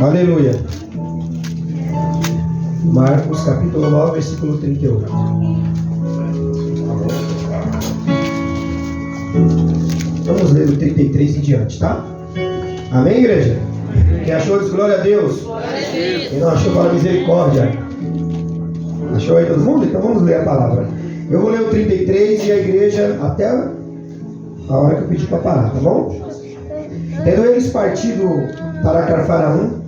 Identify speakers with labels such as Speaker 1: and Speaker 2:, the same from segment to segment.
Speaker 1: Aleluia. Marcos capítulo 9, versículo 38. Vamos ler do 33 em diante, tá? Amém, igreja? Quem achou, diz glória a Deus. Quem não achou, fala misericórdia. Achou aí todo mundo? Então vamos ler a palavra. Eu vou ler o 33 e a igreja até a hora que eu pedi para parar, tá bom? Tendo eles partido para Cafarnaum,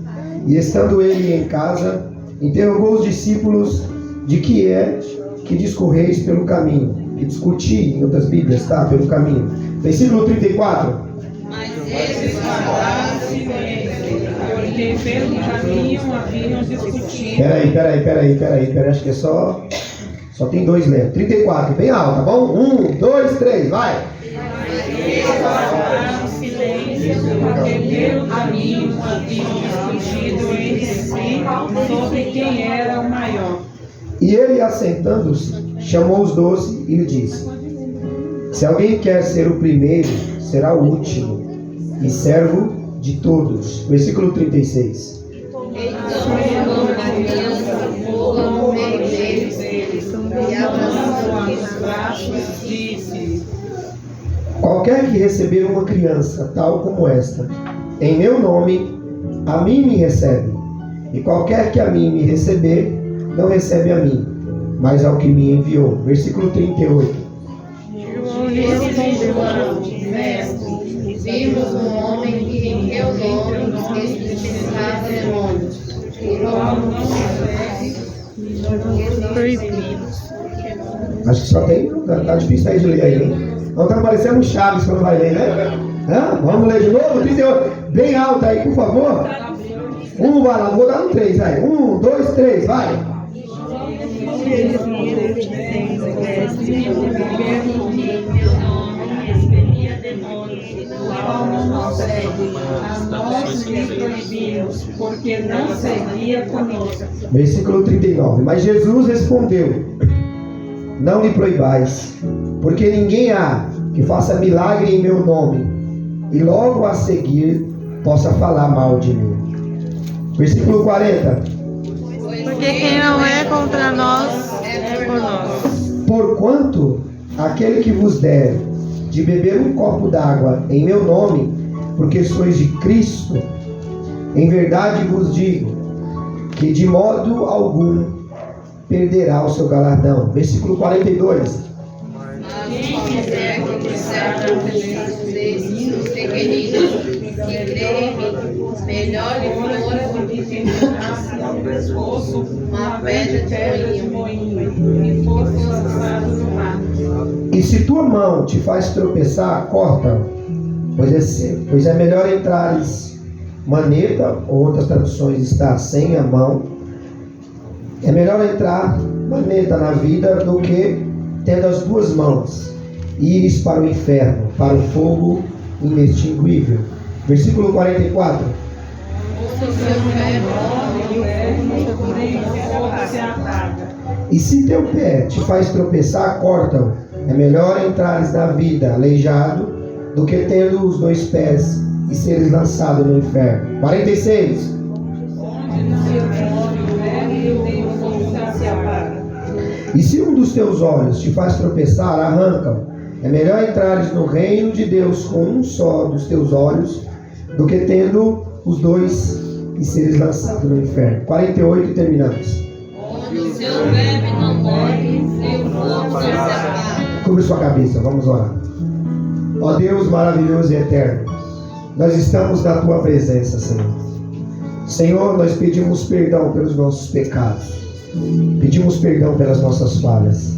Speaker 1: e estando ele em casa, interrogou os discípulos de que é que discorreis pelo caminho. Que discuti em outras Bíblias, tá? Pelo caminho. Versículo 34.
Speaker 2: Mas eles falaram porque pelo caminho haviam discutido.
Speaker 1: Peraí. Acho que é só tem dois mesmo. 34, bem alto, tá bom? 1, 2, 3, vai!
Speaker 2: Eles guardaram silêncio porque pelo caminho haviam discutido entre si sobre quem era o maior.
Speaker 1: E ele, assentando-se, chamou os 12 e lhe disse: se alguém quer ser o primeiro, será o último e servo de todos. Versículo 36.
Speaker 3: Então Deus fogo no meio deles e abraçando os braços disse:
Speaker 1: qualquer que receber uma criança tal como esta, em meu nome, a mim me recebe. E qualquer que a mim me receber, não recebe a mim, mas ao que me enviou. Versículo 38.
Speaker 3: Respondeu: Mestre, vimos um homem que em teu nome expulsava demônios, e logo não
Speaker 1: Acho que só tem. Tá difícil aí de ler aí, hein? Não tá parecendo Chaves quando vai ler, né? Vamos ler de novo? 38. Bem alto aí, por favor. Vai lá, vou dar um 3, vai. 1, 2, 3, vai.
Speaker 2: Porque não seguia conosco.
Speaker 1: Versículo 39. Mas Jesus respondeu: não lhe proibais, porque ninguém há que faça milagre em meu nome e logo a seguir possa falar mal de mim. Versículo 40.
Speaker 4: Porque quem não é contra nós é por nós.
Speaker 1: Porquanto aquele que vos der de beber um copo d'água em meu nome, porque sois de Cristo, em verdade vos digo que de modo algum perderá o seu galardão. Versículo 42.
Speaker 3: quem quiser que disser desses os pequeninos que creem em mim, melhor lhe fora que pendurasse ao pescoço uma pedra de moinho e fosse lançado no mar.
Speaker 1: E se tua mão te faz tropeçar, corta-a, pois é melhor entrares maneta, ou outras traduções está sem a mão. É melhor entrar maneta na vida do que tendo as duas mãos e ires para o inferno, para o fogo inextinguível. Versículo 44. E se teu pé te faz tropeçar, corta-o. É melhor entrares na vida aleijado do que tendo os dois pés e seres lançado no inferno. 46. E se um dos teus olhos te faz tropeçar, arranca-o. É melhor entrares no reino de Deus com um só dos teus olhos do que tendo os dois e seres lançado no inferno. 48 e terminamos.
Speaker 3: Onde o seu verme não morre, seu fogo se apaga.
Speaker 1: Cubra sua cabeça, vamos orar. Ó Deus maravilhoso e eterno, nós estamos na tua presença, Senhor. Senhor, nós pedimos perdão pelos nossos pecados, pedimos perdão pelas nossas falhas.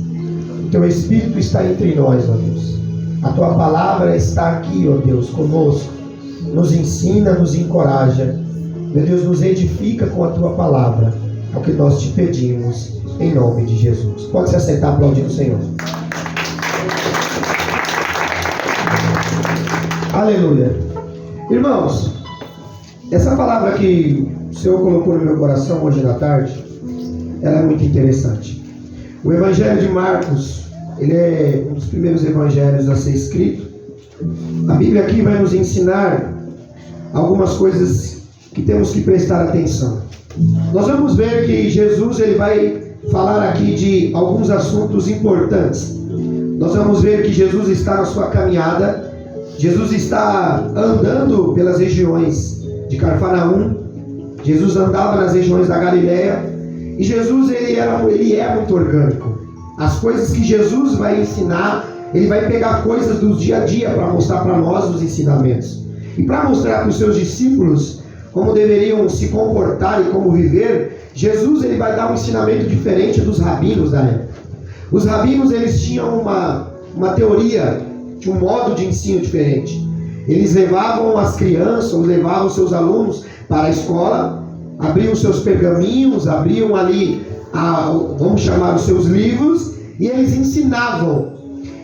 Speaker 1: O teu Espírito está entre nós, ó Deus. A tua palavra está aqui, ó Deus, conosco. Nos ensina, nos encoraja. Meu Deus, nos edifica com a tua palavra. É o que nós te pedimos, em nome de Jesus. Pode se assentar, aplaudindo o Senhor. Aleluia. Irmãos, essa palavra que o Senhor colocou no meu coração hoje na tarde, ela é muito interessante. O Evangelho de Marcos, ele é um dos primeiros evangelhos a ser escrito. A Bíblia aqui vai nos ensinar algumas coisas que temos que prestar atenção. Nós vamos ver que Jesus ele vai falar aqui de alguns assuntos importantes. Nós vamos ver que Jesus está na sua caminhada. Jesus está andando pelas regiões de Cafarnaum. Jesus andava nas regiões da Galileia. E Jesus ele é muito orgânico. As coisas que Jesus vai ensinar, ele vai pegar coisas do dia a dia para mostrar para nós os ensinamentos. E para mostrar para os seus discípulos como deveriam se comportar e como viver, Jesus ele vai dar um ensinamento diferente dos rabinos da época. Os rabinos eles tinham uma teoria, tinham um modo de ensino diferente. Eles levavam as crianças, levavam seus alunos para a escola, abriam seus pergaminhos, abriam ali, vamos chamar os seus livros, e eles ensinavam.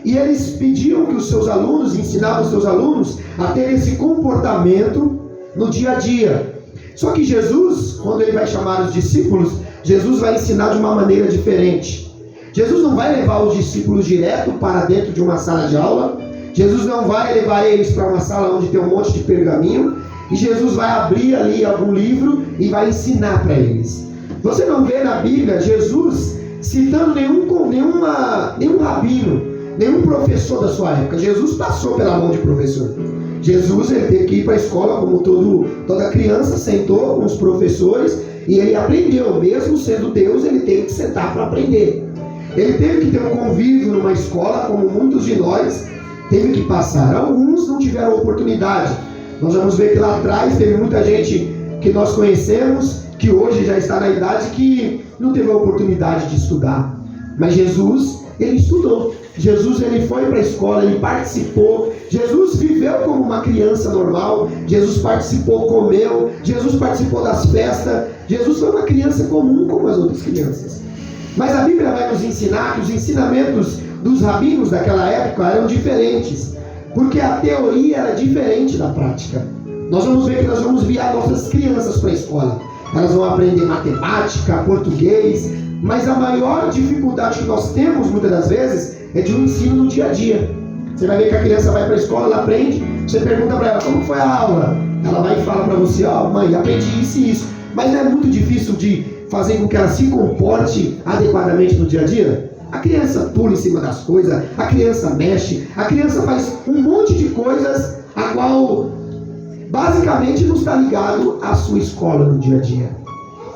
Speaker 1: E eles pediam que os seus alunos, ensinavam os seus alunos a ter esse comportamento no dia a dia. Só que Jesus, quando ele vai chamar os discípulos, Jesus vai ensinar de uma maneira diferente. Jesus não vai levar os discípulos direto para dentro de uma sala de aula. Jesus não vai levar eles para uma sala onde tem um monte de pergaminho. E Jesus vai abrir ali algum livro e vai ensinar para eles. Você não vê na Bíblia Jesus citando nenhum rabino, nenhum professor da sua época. Jesus passou pela mão de professor. Jesus ele teve que ir para a escola como toda criança, sentou com os professores e ele aprendeu. Mesmo sendo Deus, ele teve que sentar para aprender. Ele teve que ter um convívio numa escola, como muitos de nós teve que passar. Alguns não tiveram oportunidade. Nós vamos ver que lá atrás teve muita gente que nós conhecemos, que hoje já está na idade, que não teve a oportunidade de estudar. Mas Jesus, ele estudou. Jesus, ele foi para a escola, ele participou. Jesus viveu como uma criança normal. Jesus participou, comeu. Jesus participou das festas. Jesus foi uma criança comum como as outras crianças. Mas a Bíblia vai nos ensinar que os ensinamentos dos rabinos daquela época eram diferentes, porque a teoria era diferente da prática. Nós vamos ver que nós vamos enviar nossas crianças para a escola. Elas vão aprender matemática, português, mas a maior dificuldade que nós temos muitas das vezes é de um ensino no dia a dia. Você vai ver que a criança vai para a escola, ela aprende, você pergunta para ela, como foi a aula? Ela vai e fala para você, mãe, aprendi isso e isso. Mas não é muito difícil de fazer com que ela se comporte adequadamente no dia a dia? A criança pula em cima das coisas, a criança mexe, a criança faz um monte de coisas a qual basicamente não está ligado à sua escola no dia a dia.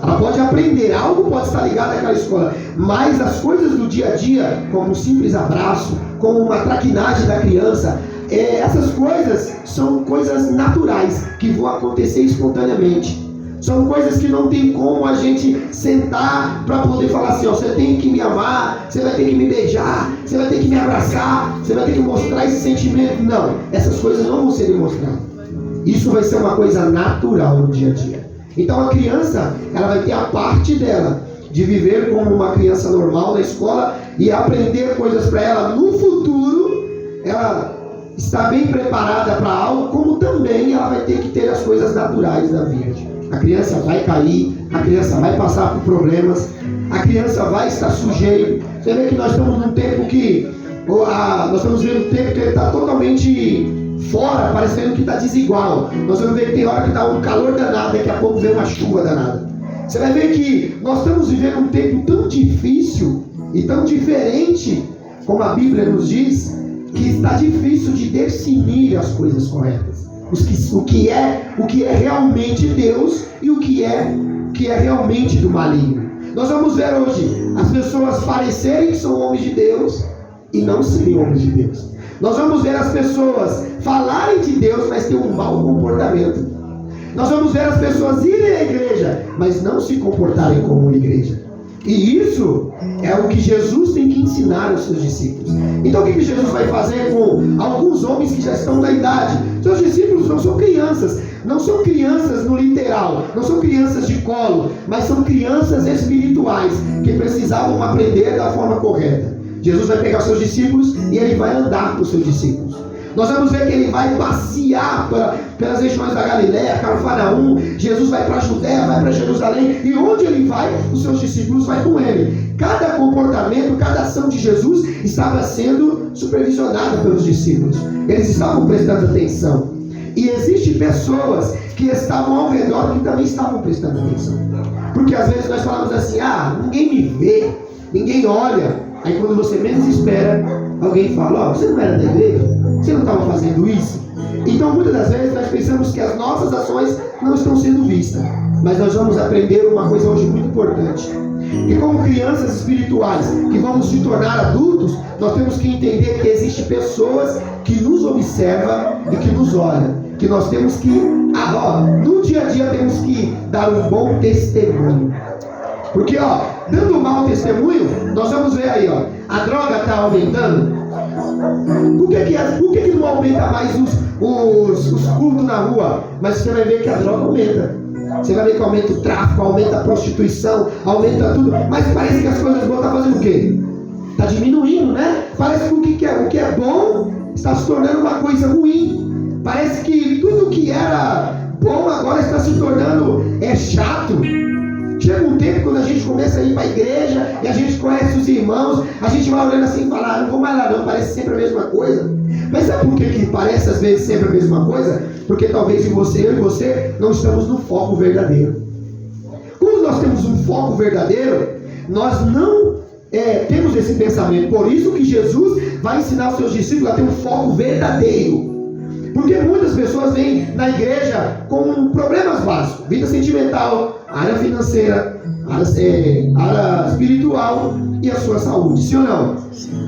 Speaker 1: Ela pode aprender, algo pode estar ligado àquela escola, mas as coisas do dia a dia, como um simples abraço, como uma traquinagem da criança, essas coisas são coisas naturais, que vão acontecer espontaneamente. São coisas que não tem como a gente sentar para poder falar assim, você tem que me amar, você vai ter que me beijar, você vai ter que me abraçar, você vai ter que mostrar esse sentimento. Não, essas coisas não vão ser demonstradas. Isso vai ser uma coisa natural no dia a dia. Então a criança, ela vai ter a parte dela de viver como uma criança normal na escola e aprender coisas para ela no futuro. Ela está bem preparada para algo, como também ela vai ter que ter as coisas naturais da vida. A criança vai cair, a criança vai passar por problemas, a criança vai estar sujeito. Você vê que nós estamos num tempo que nós estamos vendo um tempo que ele está totalmente fora, parecendo que está desigual. Nós vamos ver que tem hora que está um calor danado, daqui a pouco vem uma chuva danada. Você vai ver que nós estamos vivendo um tempo tão difícil e tão diferente, como a Bíblia nos diz, que está difícil de definir as coisas corretas. O que é realmente Deus e o que é realmente do maligno. Nós vamos ver hoje as pessoas parecerem que são homens de Deus e não serem homens de Deus. Nós vamos ver as pessoas falarem de Deus, mas ter um mau comportamento. Nós vamos ver as pessoas irem à igreja, mas não se comportarem como uma igreja. E isso é o que Jesus tem que ensinar aos seus discípulos. Então o que Jesus vai fazer com alguns homens que já estão na idade? Seus discípulos não são crianças. Não são crianças no literal, não são crianças de colo, mas são crianças espirituais que precisavam aprender da forma correta. Jesus vai pegar os seus discípulos e ele vai andar com os seus discípulos. Nós vamos ver que ele vai passear pelas regiões da Galileia, Cafarnaum. Jesus vai para a Judéia, vai para Jerusalém, e onde ele vai, os seus discípulos vão com ele. Cada comportamento, cada ação de Jesus estava sendo supervisionada pelos discípulos. Eles estavam prestando atenção. E existem pessoas que estavam ao redor que também estavam prestando atenção. Porque às vezes nós falamos assim, ninguém me vê, ninguém olha. Aí quando você menos espera, alguém fala, você não era da igreja? Você não estava fazendo isso? Então muitas das vezes nós pensamos que as nossas ações não estão sendo vistas. Mas nós vamos aprender uma coisa hoje muito importante. E como crianças espirituais que vamos se tornar adultos, nós temos que entender que existem pessoas que nos observam e que nos olham. Que nós temos que, no dia a dia temos que dar um bom testemunho. Porque dando um mau testemunho, nós vamos ver aí, a droga está aumentando. Por que não aumenta mais os cultos na rua? Mas você vai ver que a droga aumenta. Você vai ver que aumenta o tráfico, aumenta a prostituição, aumenta tudo. Mas parece que as coisas boas estão fazendo o quê? Está diminuindo, né? Parece que o que é bom está se tornando uma coisa ruim. Parece que tudo que era bom agora está se tornando chato. Chega um tempo quando a gente começa a ir para a igreja e a gente conhece os irmãos, a gente vai olhando assim e fala, não vou mais lá não, parece sempre a mesma coisa. Mas sabe por que parece às vezes sempre a mesma coisa? Porque talvez eu e você não estamos no foco verdadeiro. Quando nós temos um foco verdadeiro, nós não temos esse pensamento. Por isso que Jesus vai ensinar os seus discípulos a ter um foco verdadeiro. Porque muitas pessoas vêm na igreja com problemas básicos, vida sentimental, área financeira, área espiritual e a sua saúde, sim ou não?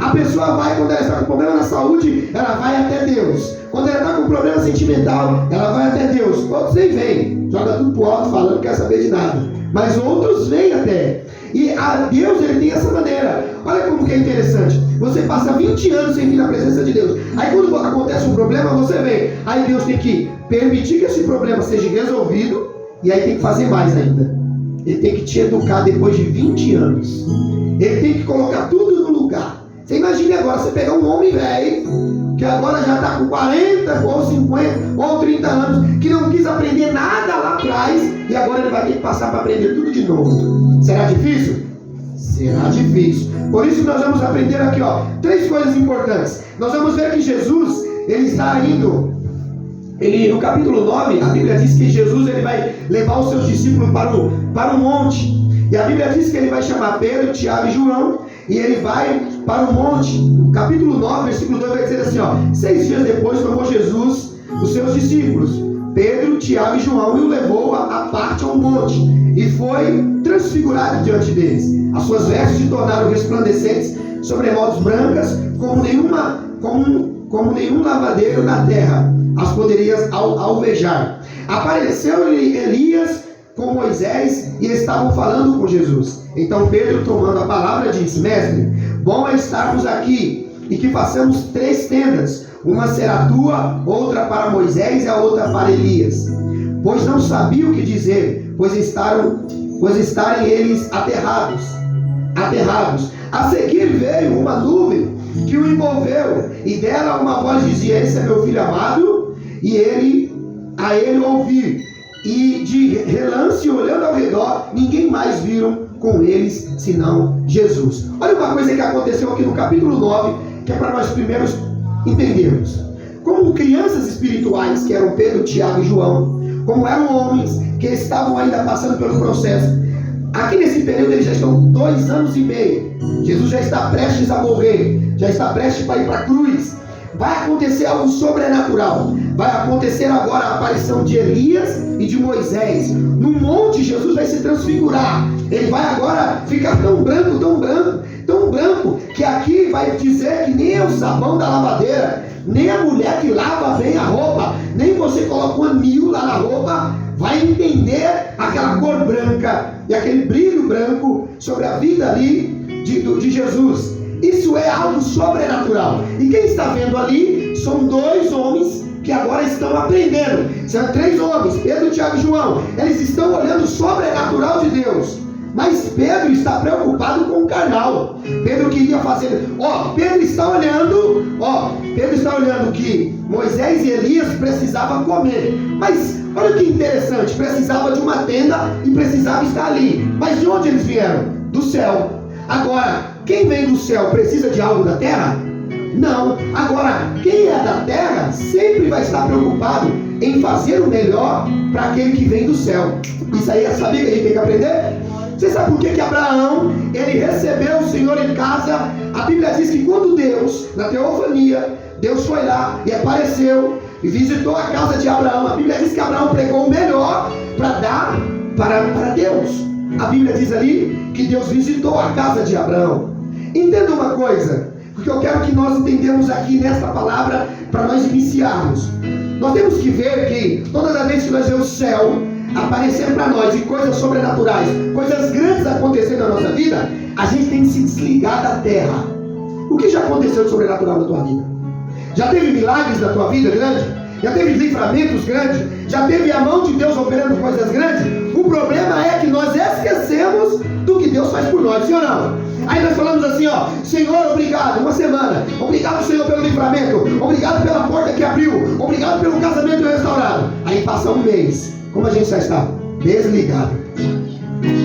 Speaker 1: A pessoa vai, quando ela está com problema na saúde, ela vai até Deus. Quando ela está com problema sentimental, ela vai até Deus. Outros nem vêm, joga tudo pro alto, falando que não quer saber de nada. Mas outros vêm até. E a Deus, ele tem essa maneira. Olha como que é interessante. Você passa 20 anos sem vir na presença de Deus. Aí quando acontece um problema, você vem. Aí Deus tem que permitir que esse problema seja resolvido. E aí tem que fazer mais ainda. Ele tem que te educar depois de 20 anos. Ele tem que colocar tudo no lugar. Você imagine agora, você pegar um homem velho, que agora já está com 40, ou 50, ou 30 anos, que não quis aprender nada lá atrás, e agora ele vai ter que passar para aprender tudo de novo. Será difícil? Será difícil. Por isso nós vamos aprender aqui, 3 coisas importantes. Nós vamos ver que Jesus, ele está indo, no capítulo 9, a Bíblia diz que Jesus ele vai levar os seus discípulos para um monte. E a Bíblia diz que ele vai chamar Pedro, Tiago e João, e ele vai para o monte. No capítulo 9, versículo 2 vai dizer assim, 6 dias depois tomou Jesus os seus discípulos, Pedro, Tiago e João, e o levou a parte ao monte, e foi transfigurado diante deles. As suas vestes se tornaram resplandecentes, sobremodos brancas, como nenhum lavadeiro na terra as poderias alvejar. Apareceu-lhe Elias com Moisés e estavam falando com Jesus. Então Pedro, tomando a palavra, disse, mestre, bom é estarmos aqui e que façamos 3 tendas, uma será tua, outra para Moisés e a outra para Elias. Pois não sabia o que dizer, pois estarem eles aterrados. A seguir veio uma nuvem que o envolveu, e dela uma voz dizia, esse é meu filho amado, e a ele ouvi. E de relance, olhando ao redor, ninguém mais viram com eles, senão Jesus. Olha uma coisa que aconteceu aqui no capítulo 9, que é para nós primeiros entendermos. Como crianças espirituais, que eram Pedro, Tiago e João, como eram homens que estavam ainda passando pelo processo, aqui nesse período eles já estão 2 anos e meio. Jesus já está prestes a morrer, já está prestes para ir para a cruz. Vai acontecer algo sobrenatural. Vai acontecer agora a aparição de Elias e de Moisés. No monte Jesus vai se transfigurar. Ele vai agora ficar tão branco, que aqui vai dizer que nem o sabão da lavadeira, nem a mulher que lava bem a roupa, nem você coloca um anil lá na roupa, vai entender aquela cor branca e aquele brilho branco sobre a vida ali de Jesus. Isso é algo sobrenatural. E quem está vendo ali são 2 homens que agora estão aprendendo. São 3 homens, Pedro, Tiago e João. Eles estão olhando o sobrenatural de Deus. Mas Pedro está preocupado com o carnal. Pedro queria fazer. Pedro está olhando que Moisés e Elias precisavam comer. Mas olha que interessante, precisava de uma tenda e precisava estar ali. Mas de onde eles vieram? Do céu. Agora, quem vem do céu precisa de algo da terra? Não. Agora, quem é da terra sempre vai estar preocupado em fazer o melhor para aquele que vem do céu. Isso aí, sabia que a gente tem que aprender? Você sabe por que Abraão, ele recebeu o Senhor em casa? A Bíblia diz que quando Deus, na teofania, Deus foi lá e apareceu e visitou a casa de Abraão. A Bíblia diz que Abraão pregou o melhor para dar para Deus. A Bíblia diz ali que Deus visitou a casa de Abraão. Entenda uma coisa, porque eu quero que nós entendamos aqui nesta palavra para nós iniciarmos. Nós temos que ver que todas as vezes que nós vemos o céu aparecendo para nós e coisas sobrenaturais, coisas grandes acontecendo na nossa vida, a gente tem que se desligar da terra. O que já aconteceu de sobrenatural na tua vida? Já teve milagres na tua vida grande? Já teve livramentos grandes? Já teve a mão de Deus operando coisas grandes? O problema é que nós esquecemos do que Deus faz por nós, sim ou não? Aí nós falamos assim, ó: Senhor, obrigado, uma semana. Obrigado, Senhor, pelo livramento. Obrigado pela porta que abriu. Obrigado pelo casamento restaurado. Aí passa um mês. Como a gente já está? Desligado.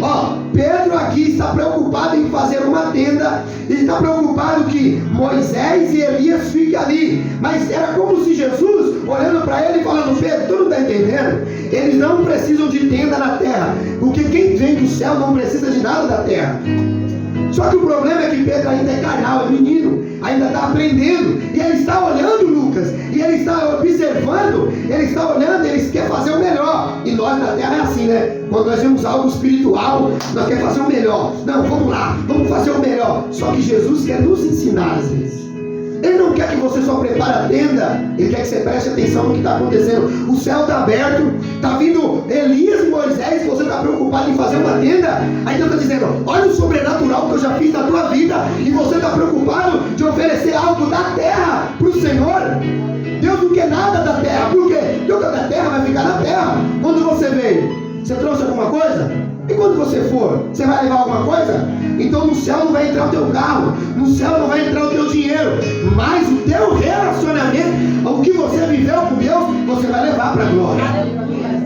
Speaker 1: Ó, Pedro aqui está preocupado em fazer uma tenda. Ele está preocupado que Moisés e Elias fiquem ali. Mas era como se Jesus, olhando para ele e falando: Pedro, tu não está entendendo? Eles não precisam de tenda na terra, porque quem vem do céu não precisa de nada da terra. Só que o problema é que Pedro ainda é carnal, é menino, ainda está aprendendo, e ele está olhando, Lucas, e ele está observando, ele está olhando, ele quer fazer o melhor. E nós na terra é assim, né? Quando nós vemos algo espiritual, nós queremos fazer o melhor. Não, vamos lá, vamos fazer o melhor. Só que Jesus quer nos ensinar às vezes. Ele não quer que você só prepare a tenda, ele quer que você preste atenção no que está acontecendo. O céu está aberto, está vindo Elias e Moisés, você está preocupado em fazer uma tenda. Aí Deus está dizendo: olha o sobrenatural que eu já fiz na tua vida, e você está preocupado de oferecer algo da terra para o Senhor. Deus não quer nada da terra. Por quê? Deus da terra vai ficar na terra. Quando você veio, você trouxe alguma coisa? E quando você for, você vai levar alguma coisa? Então no céu não vai entrar o teu carro, no céu não vai entrar o teu dinheiro, mas o teu relacionamento, o que você viveu com Deus, você vai levar para a glória.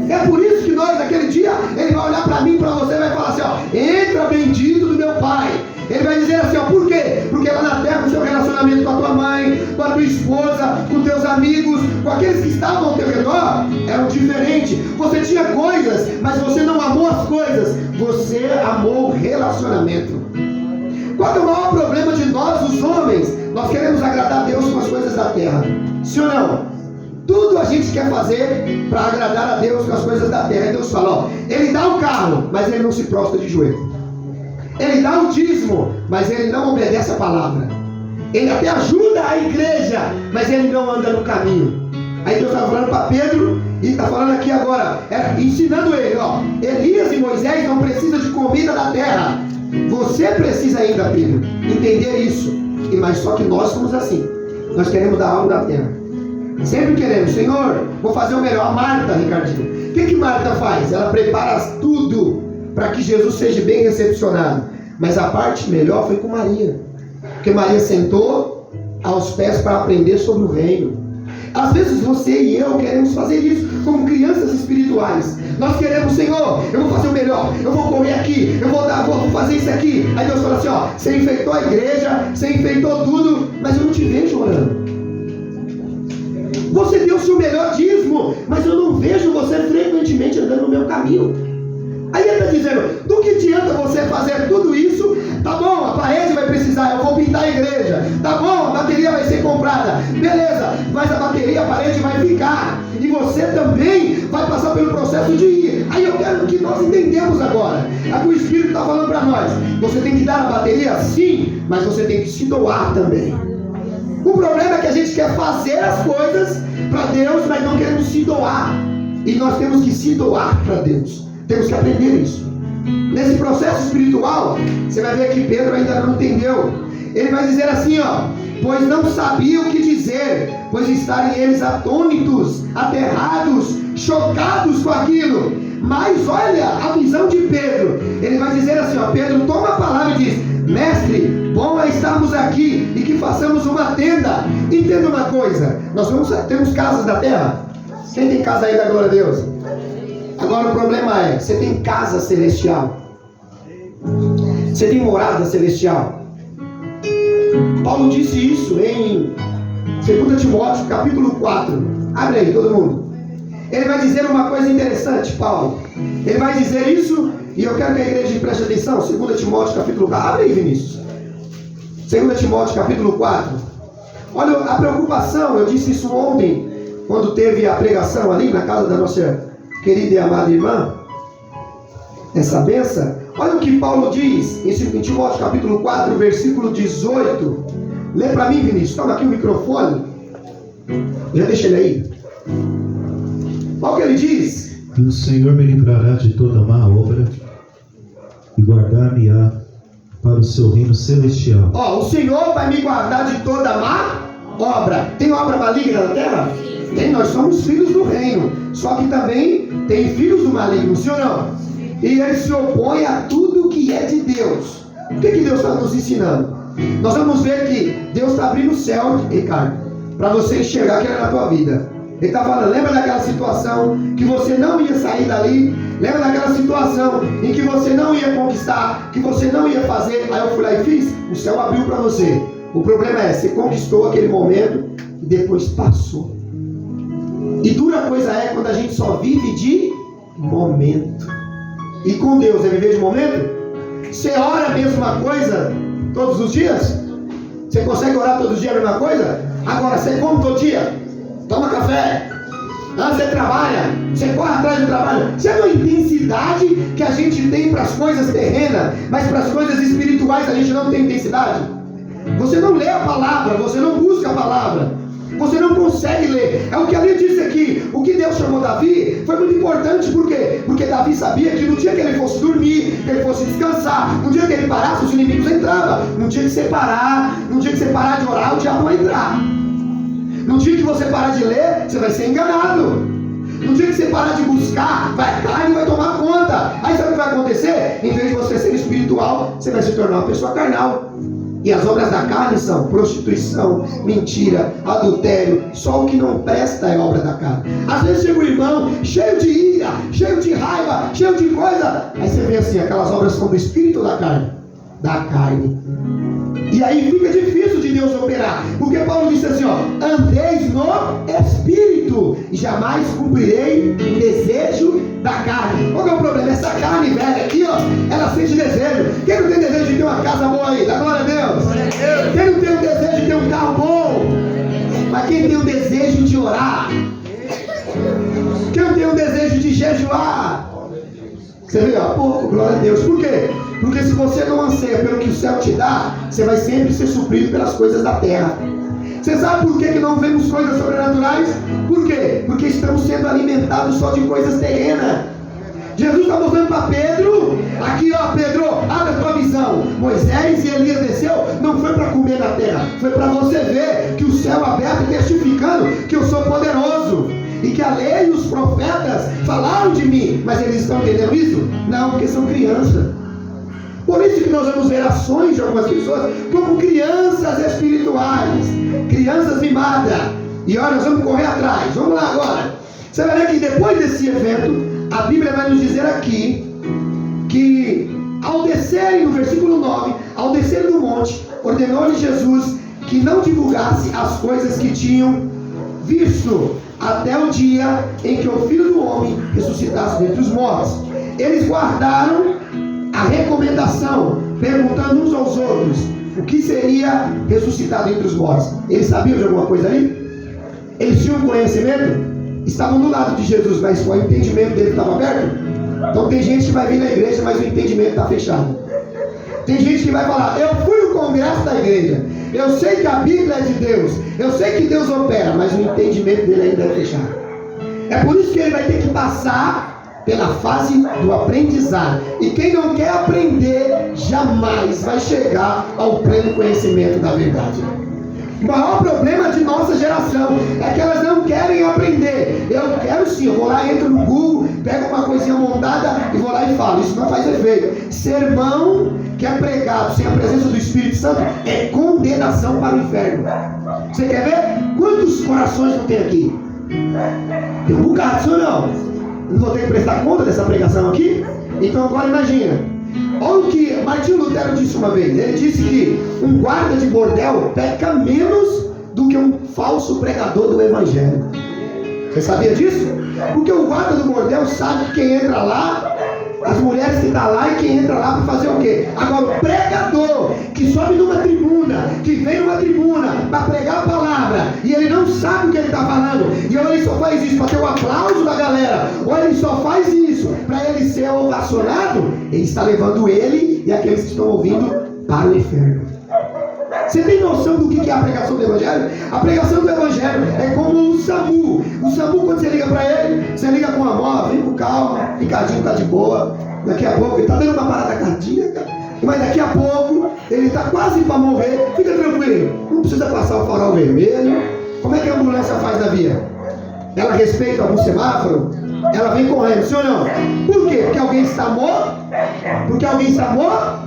Speaker 1: É por isso que nós, naquele dia, ele vai olhar para mim, para você, e vai falar assim: ó, entra bendito do meu Pai. Ele vai dizer assim, ó, por quê? Porque lá na terra, o seu relacionamento com a tua mãe, com a tua esposa, com teus amigos, com aqueles que estavam ao teu redor, eram diferentes. Você tinha coisas, mas você não amou as coisas, você amou o relacionamento. Qual é o maior problema de nós, os homens? Nós queremos agradar a Deus com as coisas da terra. Sim ou não? Tudo a gente quer fazer para agradar a Deus com as coisas da terra. E Deus fala, ó, ele dá o carro, mas ele não se prostra de joelho. Ele dá o dízimo, mas ele não obedece a palavra. Ele até ajuda a igreja, mas ele não anda no caminho. Aí Deus está falando para Pedro, e está falando aqui agora, ensinando ele, ó, Elias e Moisés não precisam de comida da terra. Você precisa ainda, Pedro, entender isso. Mas só que nós somos assim. Nós queremos dar algo da terra. Sempre queremos, Senhor, vou fazer o melhor. A Marta, Ricardinho, o que Marta faz? Ela prepara tudo para que Jesus seja bem recepcionado. Mas a parte melhor foi com Maria, porque Maria sentou aos pés para aprender sobre o reino. Às vezes você e eu queremos fazer isso como crianças espirituais. Nós queremos, Senhor, eu vou fazer o melhor, eu vou correr aqui, eu vou fazer isso aqui. Aí Deus fala assim, ó, você enfeitou a igreja, você enfeitou tudo, mas eu não te vejo orando. Você deu o seu melhor dízimo, mas eu não vejo você frequentemente andando no meu caminho. Aí ele está dizendo, do que adianta você fazer tudo isso? Tá bom, a parede vai precisar, eu vou pintar a igreja. Tá bom, a bateria vai ser comprada. Beleza, mas a bateria, a parede vai ficar. E você também vai passar pelo processo de ir. Aí eu quero que nós entendamos agora. Aqui o Espírito está falando para nós. Você tem que dar a bateria? Sim, mas você tem que se doar também. O problema é que a gente quer fazer as coisas para Deus, mas não queremos se doar. E nós temos que se doar para Deus. Temos que aprender isso. Nesse processo espiritual, você vai ver que Pedro ainda não entendeu. Ele vai dizer assim, ó, pois não sabia o que dizer, pois estarem eles atônitos, aterrados, chocados com aquilo. Mas olha a visão de Pedro. Ele vai dizer assim, ó, Pedro toma a palavra e diz, mestre, bom é estarmos aqui e que façamos uma tenda. Entenda uma coisa, nós temos casas da terra. Quem tem casa aí da glória a Deus? Agora o problema é, você tem casa celestial? Você tem morada celestial? Paulo disse isso em 2 Timóteo capítulo 4. Abre aí todo mundo. ele vai dizer uma coisa interessante, Paulo. Ele vai dizer isso, e eu quero que a igreja preste atenção. 2 Timóteo capítulo 4. Abre aí, Vinícius. 2 Timóteo capítulo 4. Olha a preocupação, eu disse isso ontem, quando teve a pregação ali na casa da nossa querida e amada irmã, essa benção. Olha o que Paulo diz em Timóteo capítulo 4, versículo 18. Lê para mim, Vinícius. Toma aqui o microfone. Já deixa ele aí. Olha o que ele diz.
Speaker 5: E o Senhor me livrará de toda má obra e guardar-me-á para o seu reino celestial.
Speaker 1: Ó, o Senhor vai me guardar de toda má obra. Tem obra maligna na terra? Tem, nós somos filhos do reino. Só que também tem filhos do maligno, sim ou não? E ele se opõe a tudo que é de Deus. O que Deus está nos ensinando? Nós vamos ver que Deus está abrindo o céu, Ricardo, para você enxergar que é na tua vida. Ele está falando, lembra daquela situação que você não ia sair dali? Lembra daquela situação em que você não ia conquistar, que você não ia fazer? Aí eu fui lá e fiz, o céu abriu para você. O problema é, você conquistou aquele momento e depois passou. E dura coisa é quando a gente só vive de momento. E com Deus é viver de momento? Você ora a mesma coisa todos os dias? Você consegue orar todos os dias a mesma coisa? Agora, você come todo dia? Toma café? Você trabalha? Você corre atrás do trabalho? Você vê a intensidade que a gente tem para as coisas terrenas, mas para as coisas espirituais a gente não tem intensidade? Você não lê a palavra, você não busca a palavra, você não consegue ler. É o que ali disse aqui. O que Deus chamou Davi foi muito importante. Por quê? Porque Davi sabia que no dia que ele fosse dormir, que ele fosse descansar, no dia que ele parasse, os inimigos entravam. No dia que você parar de orar, o diabo vai entrar. No dia que você parar de ler, você vai ser enganado. No dia que você parar de buscar, a carne vai tomar conta. Aí sabe o que vai acontecer? Em vez de você ser espiritual, você vai se tornar uma pessoa carnal. E as obras da carne são prostituição, mentira, adultério. Só o que não presta é obra da carne. Às vezes chega um irmão cheio de ira, cheio de raiva, cheio de coisa. Aí você vê assim, aquelas obras são do espírito ou da carne? Da carne. E aí fica difícil de Deus operar. Porque Paulo disse assim, ó, andeis no Espírito e jamais cumprirei o desejo da carne. Qual que é o problema? Essa carne velha aqui, ó, ela sente desejo. Quem não tem desejo de ter uma casa boa aí? Dá glória a Deus. Quem não tem o desejo de ter um carro bom? Mas quem tem o desejo de orar? Quem não tem o desejo de jejuar? Você vê, ó, pouco, glória a Deus. Por quê? Porque se você não anseia pelo que o céu te dá, você vai sempre ser suprido pelas coisas da terra. Você sabe por que não vemos coisas sobrenaturais? Por quê? Porque estamos sendo alimentados só de coisas terrenas. Jesus está mostrando para Pedro, aqui ó, Pedro, abre a tua visão. Moisés e Elias desceu, não foi para comer na terra, foi para você ver que o céu aberto testificando que eu sou poderoso. E que a lei e os profetas falaram de mim. Mas eles estão entendendo isso? Não, porque são crianças. Por isso que nós vamos ver ações de algumas pessoas como crianças espirituais, crianças mimadas. E olha, nós vamos correr atrás. Vamos lá agora. Você vai ver que depois desse evento, a Bíblia vai nos dizer aqui que ao descerem, no versículo 9, ao descer do monte, ordenou-lhe Jesus que não divulgasse as coisas que tinham visto até o dia em que o Filho do Homem ressuscitasse dentre os mortos. Eles guardaram a recomendação, perguntando uns aos outros o que seria ressuscitado dentre os mortos. Eles sabiam de alguma coisa aí? Eles tinham conhecimento? Estavam do lado de Jesus, mas o entendimento dele estava aberto? Então tem gente que vai vir na igreja, mas o entendimento está fechado. Tem gente que vai falar, eu fui no congresso da igreja, eu sei que a Bíblia é de Deus, eu sei que Deus opera, mas o entendimento dele ainda é fechado. É por isso que ele vai ter que passar pela fase do aprendizado. E quem não quer aprender, jamais vai chegar ao pleno conhecimento da verdade. O maior problema de nossa geração é que elas não querem aprender. Eu quero sim, eu vou lá, entro no Google, pego uma coisinha montada e vou lá e falo. Isso não faz efeito. Sermão que é pregado sem a presença do Espírito Santo é condenação para o inferno. Você quer ver? Quantos corações não tem aqui? Tem um bocado, senhor não? Não vou ter que prestar conta dessa pregação aqui? Então agora imagina. Olha o que Martinho Lutero disse uma vez. Ele disse que um guarda de bordel peca menos do que um falso pregador do evangelho. Você sabia disso? Porque sabe que quem entra lá, as mulheres que estão lá e quem entra lá para fazer o quê? Agora, o pregador que sobe numa tribuna, que vem numa tribuna para pregar a palavra, e ele não sabe o que ele está falando, e ou ele só faz isso para ter o aplauso da galera, ou ele só faz isso para ele ser ovacionado, ele está levando ele e aqueles que estão ouvindo para o inferno. Você tem noção do que é a pregação do Evangelho? A pregação do Evangelho é como o SAMU. O SAMU, quando você liga para ele, você liga com amor, vem com calma, Ricardinho está de boa. Daqui a pouco ele está dando uma parada cardíaca, mas daqui a pouco ele está quase para morrer. Fica tranquilo, não precisa passar o farol vermelho. Como é que a ambulância faz na via? Ela respeita algum semáforo? Ela vem correndo, sim ou não? Por quê? Porque alguém está morto? Porque alguém está morto?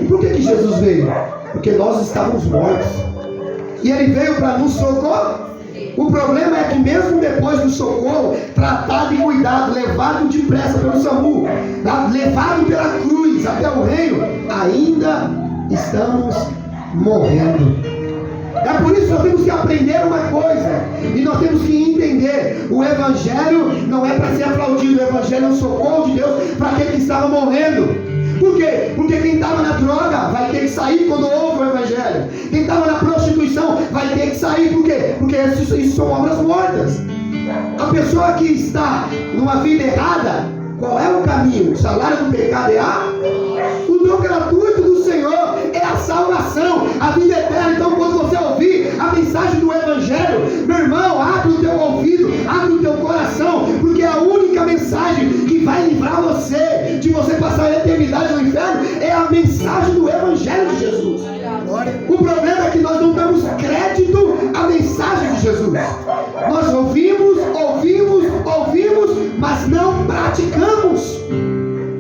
Speaker 1: E por que Jesus veio? Porque nós estávamos mortos. E ele veio para nos socorrer. O problema é que mesmo depois do socorro, tratado e cuidado, levado depressa pelo SAMU, levado pela cruz até o reino, ainda estamos morrendo. É por isso que nós temos que aprender uma coisa, e nós temos que entender: o Evangelho não é para ser aplaudido, o Evangelho é um socorro de Deus para aquele que estava morrendo. Por quê? Porque quem estava na droga vai ter que sair quando ouve o Evangelho. Quem estava na prostituição vai ter que sair. Por quê? Porque isso são obras mortas. A pessoa que está numa vida errada, qual é o caminho? O salário do pecado é o dom gratuito do Senhor, é a salvação, a vida eterna. Então, quando você ouvir a mensagem do Evangelho, meu irmão, abre o teu ouvido, abre o teu coração, porque a única mensagem que vai livrar você de você passar a eternidade no inferno é a mensagem do Evangelho de Jesus. O problema é que nós não damos crédito à mensagem de Jesus. Nós ouvimos, mas não praticamos.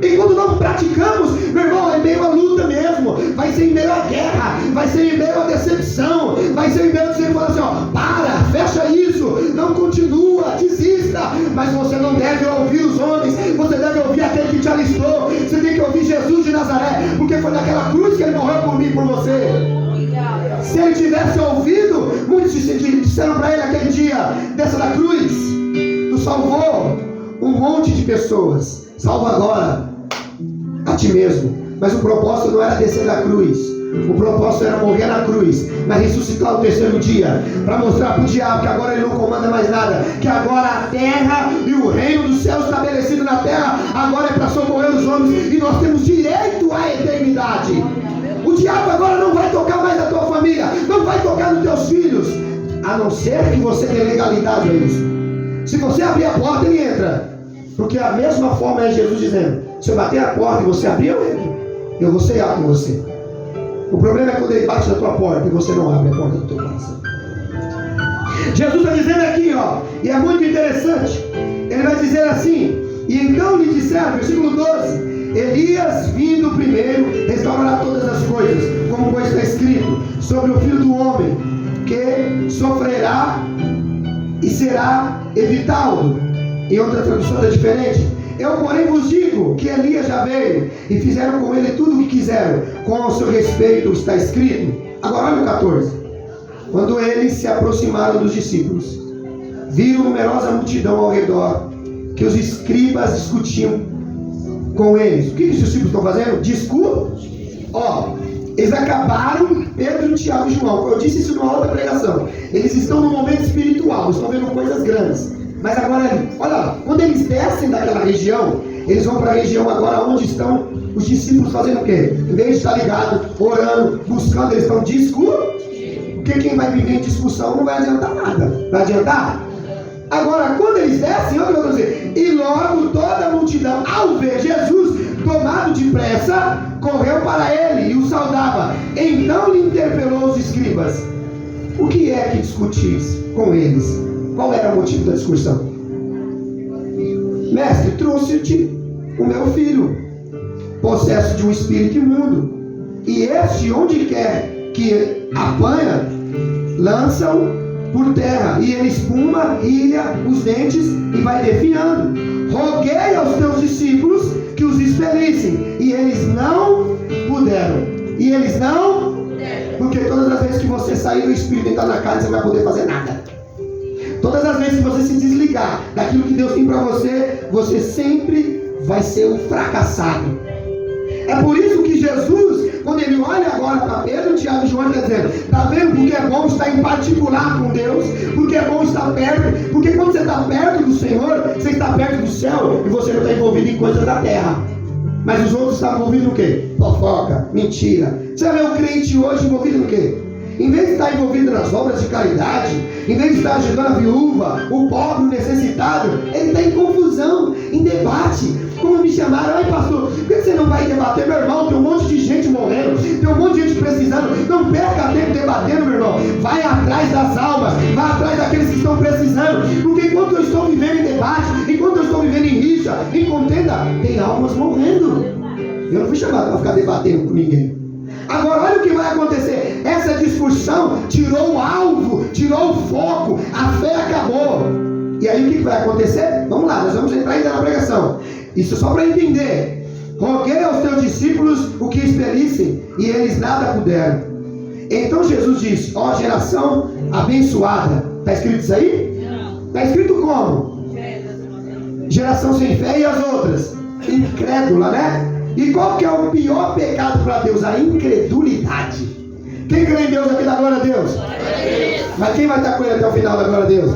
Speaker 1: E quando não praticamos, meu irmão, é meio a luta mesmo. Vai ser em meio à guerra, vai ser em meio à decepção, vai ser em meio a dizer, assim, para, fecha isso, não continua, desista. Mas você não deve ouvir os homens, você deve ouvir aquele que te alistou. Você tem que ouvir Jesus de Nazaré, porque foi naquela cruz que ele morreu por mim e por você. Se ele tivesse ouvido, muitos disseram para ele aquele dia, desça da cruz, tu salvou um monte de pessoas, salva agora a ti mesmo. Mas o propósito não era descer da cruz, o propósito era morrer na cruz, mas ressuscitar no terceiro dia, para mostrar para o diabo que agora ele não comanda mais nada, que agora a terra e o reino do céu estabelecido na terra agora é para socorrer os homens, e nós temos direito à eternidade. O diabo agora não vai tocar mais na tua família, não vai tocar nos teus filhos, a não ser que você dê legalidade a isso. Se você abrir a porta, ele entra. Porque a mesma forma é Jesus dizendo: se eu bater a porta e você abrir, eu entro. Eu vou cear com você. O problema é quando ele bate na tua porta e você não abre a porta do teu coração. Jesus está dizendo aqui, e é muito interessante. Ele vai dizer assim: e então lhe disseram, versículo 12: Elias vindo primeiro restaurará todas as coisas, como pois está escrito sobre o Filho do Homem, que sofrerá e será evitado. Em outra tradução é diferente. Eu, porém, vos digo que Elias já veio e fizeram com ele tudo o que quiseram. Com o seu respeito está escrito. Agora olha o 14. Quando eles se aproximaram dos discípulos, viram numerosa multidão ao redor, que os escribas discutiam com eles. O que os discípulos estão fazendo? Eles acabaram, Pedro, Tiago e João. Eu disse isso numa outra pregação. Eles estão no momento espiritual, estão vendo coisas grandes. Mas agora, olha, quando eles descem daquela região, eles vão para a região agora onde estão os discípulos fazendo o quê? Em vez de estar ligado, orando, buscando, eles estão discutindo. Porque quem vai viver em discussão não vai adiantar nada. Vai adiantar? Agora, quando eles descem, olha o que eu vou dizer. E logo toda a multidão, ao ver Jesus tomado de pressa, correu para ele e o saudava. Então lhe interpelou os escribas: o que é que discutis com eles? Qual era o motivo da discussão? Mestre, trouxe-te o meu filho, possesso de um espírito imundo, e este, onde quer que apanha, lança-o por terra, e ele espuma, ilha os dentes e vai definhando. Roguei aos teus discípulos que os expelissem, e eles não puderam. Porque todas as vezes que você sair do espírito e entrar na carne, você não vai poder fazer nada. Todas as vezes que você se desligar daquilo que Deus tem para você, você sempre vai ser um fracassado. É por isso que Jesus, quando ele olha agora para Pedro, Tiago e João, está dizendo: está vendo porque é bom estar em particular com Deus, porque é bom estar perto, porque quando você está perto do Senhor, você está perto do céu e você não está envolvido em coisas da terra. Mas os outros estão envolvidos no quê? Fofoca, mentira. Você vê o crente hoje envolvido no quê? Em vez de estar envolvido nas obras de caridade, em vez de estar ajudando a viúva, o pobre, o necessitado, ele está em confusão, em debate. Como me chamaram: ai pastor, por que você não vai debater? Meu irmão, tem um monte de gente morrendo, tem um monte de gente precisando. Não perca tempo debatendo, meu irmão. Vai atrás das almas, vai atrás daqueles que estão precisando. Porque enquanto eu estou vivendo em debate, enquanto eu estou vivendo em rixa, em contenda, tem almas morrendo. Eu não fui chamado para ficar debatendo com ninguém. Agora olha o que vai acontecer. Essa discussão tirou o alvo, tirou o foco, a fé acabou. E aí o que vai acontecer? Vamos lá, nós vamos entrar ainda na pregação. Isso só para entender. Roguei aos teus discípulos o que expelissem, e eles nada puderam. Então Jesus disse: ó geração abençoada. Está escrito isso aí? Está escrito como? Geração sem fé. E as outras? Incrédula, né? E qual que é o pior pecado para Deus? A incredulidade. Quem crê em Deus aqui dá glória a Deus? Mas quem vai estar com ele até o final da glória a Deus?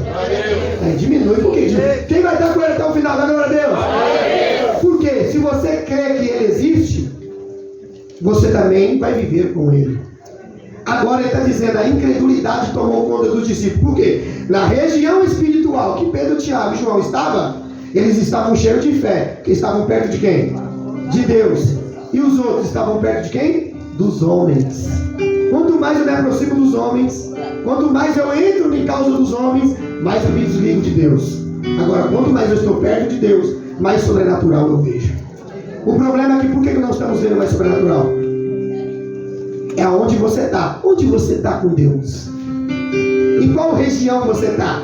Speaker 1: Diminui, por quê? Quem vai estar com ele até o final da glória a Deus? Porque se você crê que ele existe, você também vai viver com ele. Agora ele está dizendo: a incredulidade tomou conta dos discípulos. Por quê? Na região espiritual que Pedro, Tiago e João estavam, eles estavam cheios de fé, porque estavam perto de quem? De Deus. E os outros estavam perto de quem? Dos homens. Quanto mais eu me aproximo dos homens, quanto mais eu entro em causa dos homens, mais eu me desligo de Deus. Agora, quanto mais eu estou perto de Deus, mais sobrenatural eu vejo. O problema é que por que não estamos vendo mais sobrenatural? É aonde você está. Onde você está com Deus? Em qual região você está?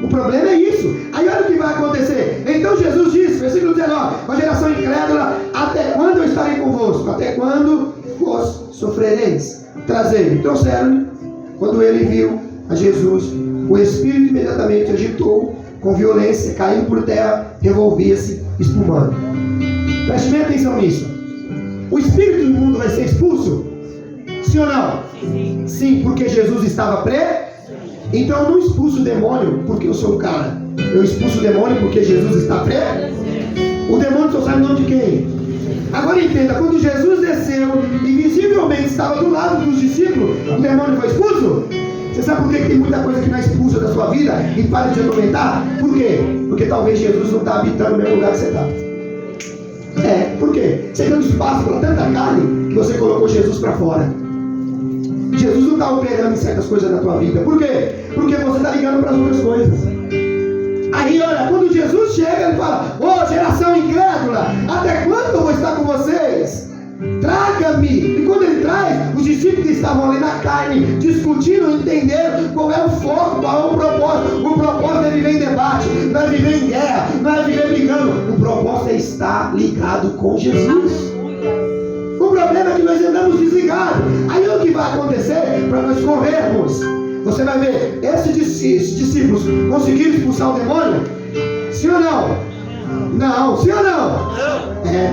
Speaker 1: O problema é isso. Aí olha o que vai acontecer. Então Jesus disse, versículo 19: a geração incrédula, até quando eu estarei convosco? Até quando vos sofrereis? Trazei-me. Trouxeram-lhe. Quando ele viu a Jesus, o Espírito imediatamente agitou com violência, caiu por terra, revolvia-se, espumando. Preste bem atenção nisso. O Espírito imundo vai ser expulso? Sim ou não? Sim, porque Jesus estava preso. Então eu não expulso o demônio porque eu sou o cara. Eu expulso o demônio porque Jesus está preso. O demônio só sai no nome de quem? Agora entenda, quando Jesus desceu e visivelmente estava do lado dos discípulos, o demônio foi expulso? Você sabe por que tem muita coisa que não é expulsa da sua vida e para de atormentar? Por quê? Porque talvez Jesus não está habitando no mesmo lugar que você está. Por quê? Você deu espaço para tanta carne que você colocou Jesus para fora. Jesus não está operando em certas coisas na tua vida. Por quê? Porque você está ligando para as outras coisas. Aí olha, quando Jesus chega, ele fala: ô geração incrédula, até quando eu vou estar com vocês? Traga-me. E quando ele traz, os discípulos que estavam ali na carne, discutindo, entendendo qual é o foco, qual é o propósito. O propósito é viver em debate, não é viver em guerra, não é viver brigando. O propósito é estar ligado com Jesus. O problema é que nós andamos desligados. Aí o que vai acontecer para nós corrermos? Você vai ver, esses discípulos conseguiram expulsar o demônio? Sim ou não? Não, sim ou não?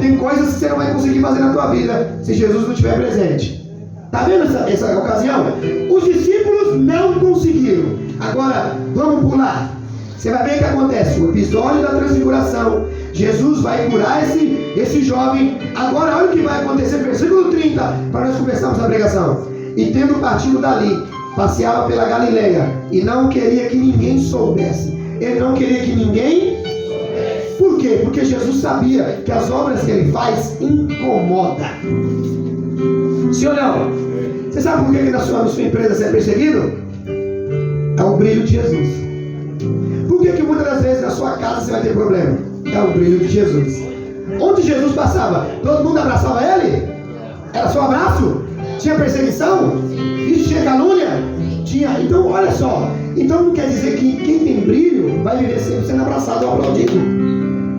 Speaker 1: Tem coisas que você não vai conseguir fazer na tua vida se Jesus não estiver presente. Está vendo essa ocasião? Os discípulos não conseguiram. Agora, vamos pular. Você vai ver o que acontece. O episódio da transfiguração. Jesus vai curar esse jovem. Agora olha o que vai acontecer. Versículo 30, para nós começarmos a pregação. E tendo partido dali, passeava pela Galileia, e não queria que ninguém soubesse. Ele não queria que ninguém. Por quê? Porque Jesus sabia que as obras que ele faz incomodam. Sim ou não? Você sabe por que na sua empresa você é perseguido? É o brilho de Jesus. Por que muitas das vezes na sua casa você vai ter problema? É o brilho de Jesus. Onde Jesus passava, todo mundo abraçava ele? Era só abraço? Tinha perseguição? Isso tinha calúnia? Tinha. Então olha só. Então não quer dizer que quem tem brilho vai viver sempre sendo abraçado ou aplaudido.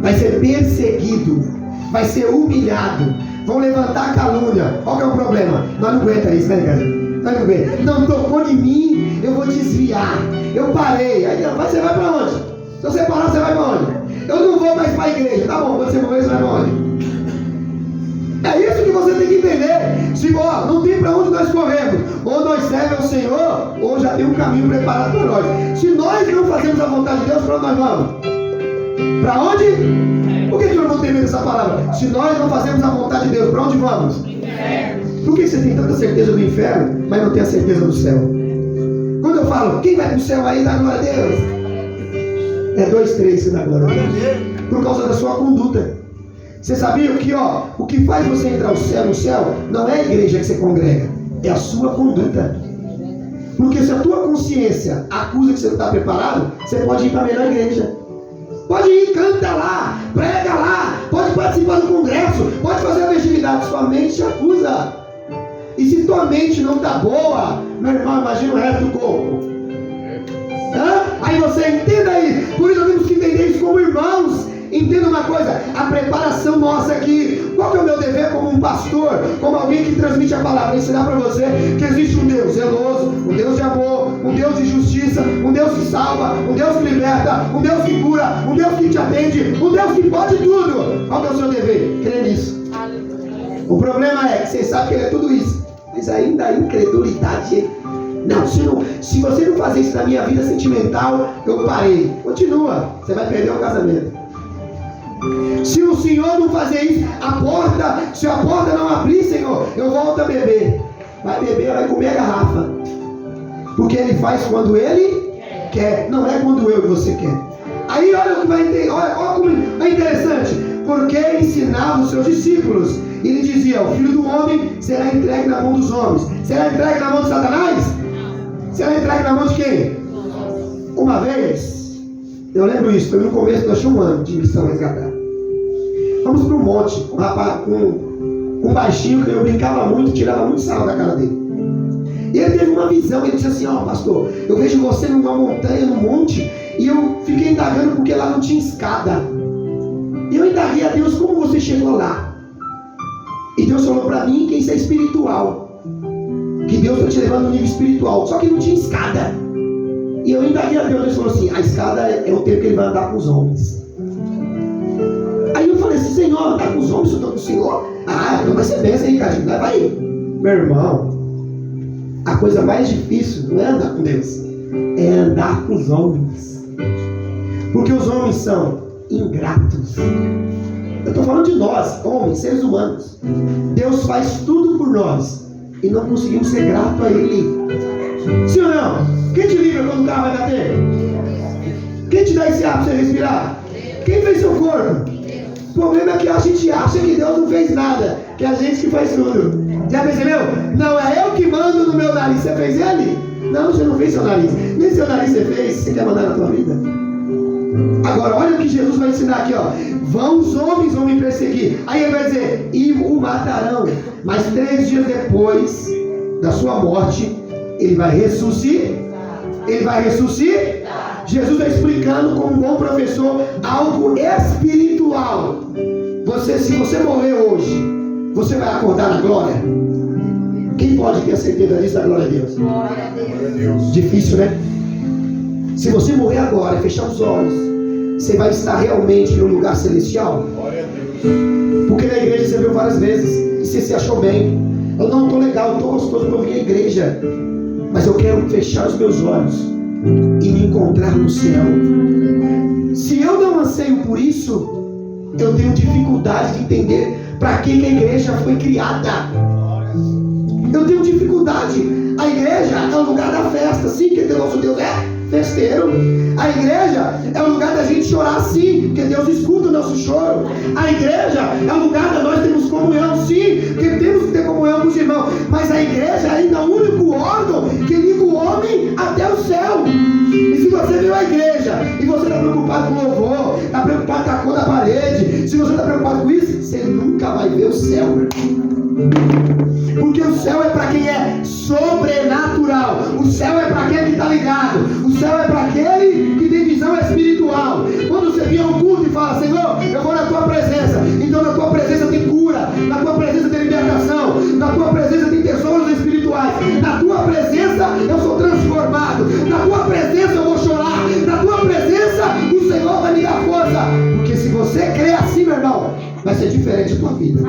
Speaker 1: Vai ser perseguido. Vai ser humilhado. Vão levantar a calúnia. Qual que é o problema? Nós não aguentamos isso, né, cara? Olha bem, não tocou em mim, eu vou desviar. Eu parei. Aí você vai para onde? Se você parar, você vai para onde? Eu não vou mais para a igreja. Tá bom, quando você morrer, você vai para onde? É isso que você tem que entender. Se, não tem para onde nós corremos. Ou nós servemos ao Senhor, ou já tem um caminho preparado para nós. Se nós não fazemos a vontade de Deus, para onde nós vamos? Para onde? Por que todo mundo tem medo dessa palavra? Se nós não fazemos a vontade de Deus, para onde vamos? Por que você tem tanta certeza do inferno, mas não tem a certeza do céu? Quando eu falo, quem vai para o céu aí, dá glória a Deus? É 2, 3 que dá glória a Deus. Por causa da sua conduta. Você sabia que o que faz você entrar no céu não é a igreja que você congrega, é a sua conduta. Porque se a tua consciência acusa que você não está preparado, você pode ir para a melhor igreja. Pode ir, canta lá, prega lá, pode participar do congresso, pode fazer a festividade, sua mente te acusa. E se tua mente não está boa, meu irmão, imagina o resto do corpo. Aí você entenda isso. Por isso nós temos que entender isso como irmãos. Entenda uma coisa, a preparação nossa aqui, qual que é o meu dever como um pastor, como alguém que transmite a palavra, ensinar para você que existe um Deus zeloso, um Deus de amor, um Deus de justiça, um Deus que salva, um Deus que liberta, um Deus que cura, um Deus que te atende, um Deus que pode tudo. Qual que é o seu dever? Crer nisso. O problema é que você sabe que ele é tudo isso, mas ainda a incredulidade. Não, se você não fazer isso na minha vida sentimental, eu parei. Continua, você vai perder o casamento. Se o Senhor não fazer isso, se a porta não abrir, Senhor, eu volto a beber. Vai beber, vai comer a garrafa. Porque Ele faz quando Ele quer, não é quando eu e você quer. Aí olha o que vai entender, olha como é interessante. Porque ensinava os seus discípulos. E ele dizia, o Filho do Homem será entregue na mão dos homens. Será entregue na mão de Satanás? Será entregue na mão de quem? Uma vez, eu lembro isso, foi no começo, nós tínhamos um ano de missão resgatada. Vamos para um monte, um rapaz, um baixinho que eu brincava muito, tirava muito sarro da cara dele. E ele teve uma visão, ele disse assim, pastor, eu vejo você numa montanha, num monte, e eu fiquei indagando porque lá não tinha escada. E eu indaguei a Deus, como você chegou lá? E Deus falou para mim que isso é espiritual. Que Deus está te levando no nível espiritual, só que não tinha escada. E eu indaguei a Deus, Deus falou assim, a escada é o tempo que ele vai andar com os homens. Aí eu falei assim, Senhor, andar com os homens, eu estou com o Senhor? Então vai ser bênção, hein, Ricardinho? Vai aí. Meu irmão, a coisa mais difícil não é andar com Deus, é andar com os homens. Porque os homens são ingratos. Eu estou falando de nós, homens, seres humanos. Deus faz tudo por nós e não conseguimos ser grato a Ele. Sim ou não? Quem te livra quando o carro vai bater? Quem te dá esse ar para você respirar? Quem fez seu corpo? O problema é que a gente acha que Deus não fez nada, que é a gente que faz tudo. Já percebeu? Não é eu que mando no meu nariz, você fez ele? Não, você não fez seu nariz. Nem seu nariz você fez, você quer mandar na tua vida? Agora olha o que Jesus vai ensinar aqui, vão os homens vão me perseguir. Aí ele vai dizer, e o matarão. Mas 3 dias depois da sua morte, ele vai ressuscitar. Ele vai ressuscitar. Jesus está explicando como um bom professor algo espiritual. Se você morrer hoje, você vai acordar na glória? Quem pode ter a certeza disso? Da glória a Deus.
Speaker 3: Glória a Deus.
Speaker 1: Difícil, né? Se você morrer agora e fechar os olhos, você vai estar realmente no lugar celestial?
Speaker 6: Glória a Deus.
Speaker 1: Porque na igreja você viu várias vezes e você se achou bem. Eu não estou legal, eu estou gostoso porque eu vim à igreja, mas eu quero fechar os meus olhos e me encontrar no céu. Se eu não anseio por isso, eu tenho dificuldade de entender para que a igreja foi criada. Eu tenho dificuldade. A igreja é o lugar da festa, sim, porque o nosso Deus é festeiro. A igreja é o lugar da gente chorar, sim, porque Deus escuta o nosso choro. A igreja é o lugar da nós termos comunhão, sim, porque temos que ter comunhão com os irmãos. Mas a igreja ainda é o único órgão que liga o homem até o céu. E se você veio à igreja e você está preocupado com o louvor, está preocupado com a cor da parede, se você está preocupado com isso, você nunca vai ver o céu, meu irmão. Porque o céu é para quem é sobrenatural. O céu é para aquele que está ligado. O céu é para aquele que tem visão espiritual. Quando você vem ao culto e fala, Senhor, eu vou na tua presença, então na tua presença tem cura, na tua presença tem libertação, na tua presença tem tesouros espirituais, na tua vai ser diferente a tua vida.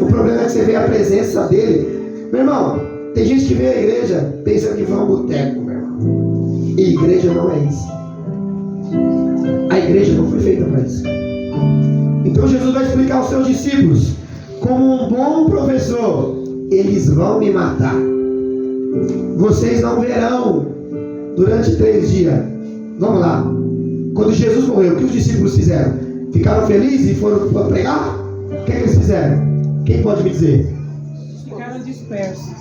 Speaker 1: O problema é que você vê a presença dele. Meu irmão, tem gente que vê a igreja pensando que vai a um boteco, meu irmão. E igreja não é isso. A igreja não foi feita para isso. Então Jesus vai explicar aos seus discípulos, como um bom professor: eles vão me matar. Vocês não verão durante 3 dias. Vamos lá. Quando Jesus morreu, o que os discípulos fizeram? Ficaram felizes e foram para pregar? O que é que eles fizeram? Quem pode me dizer?
Speaker 2: Ficaram dispersos.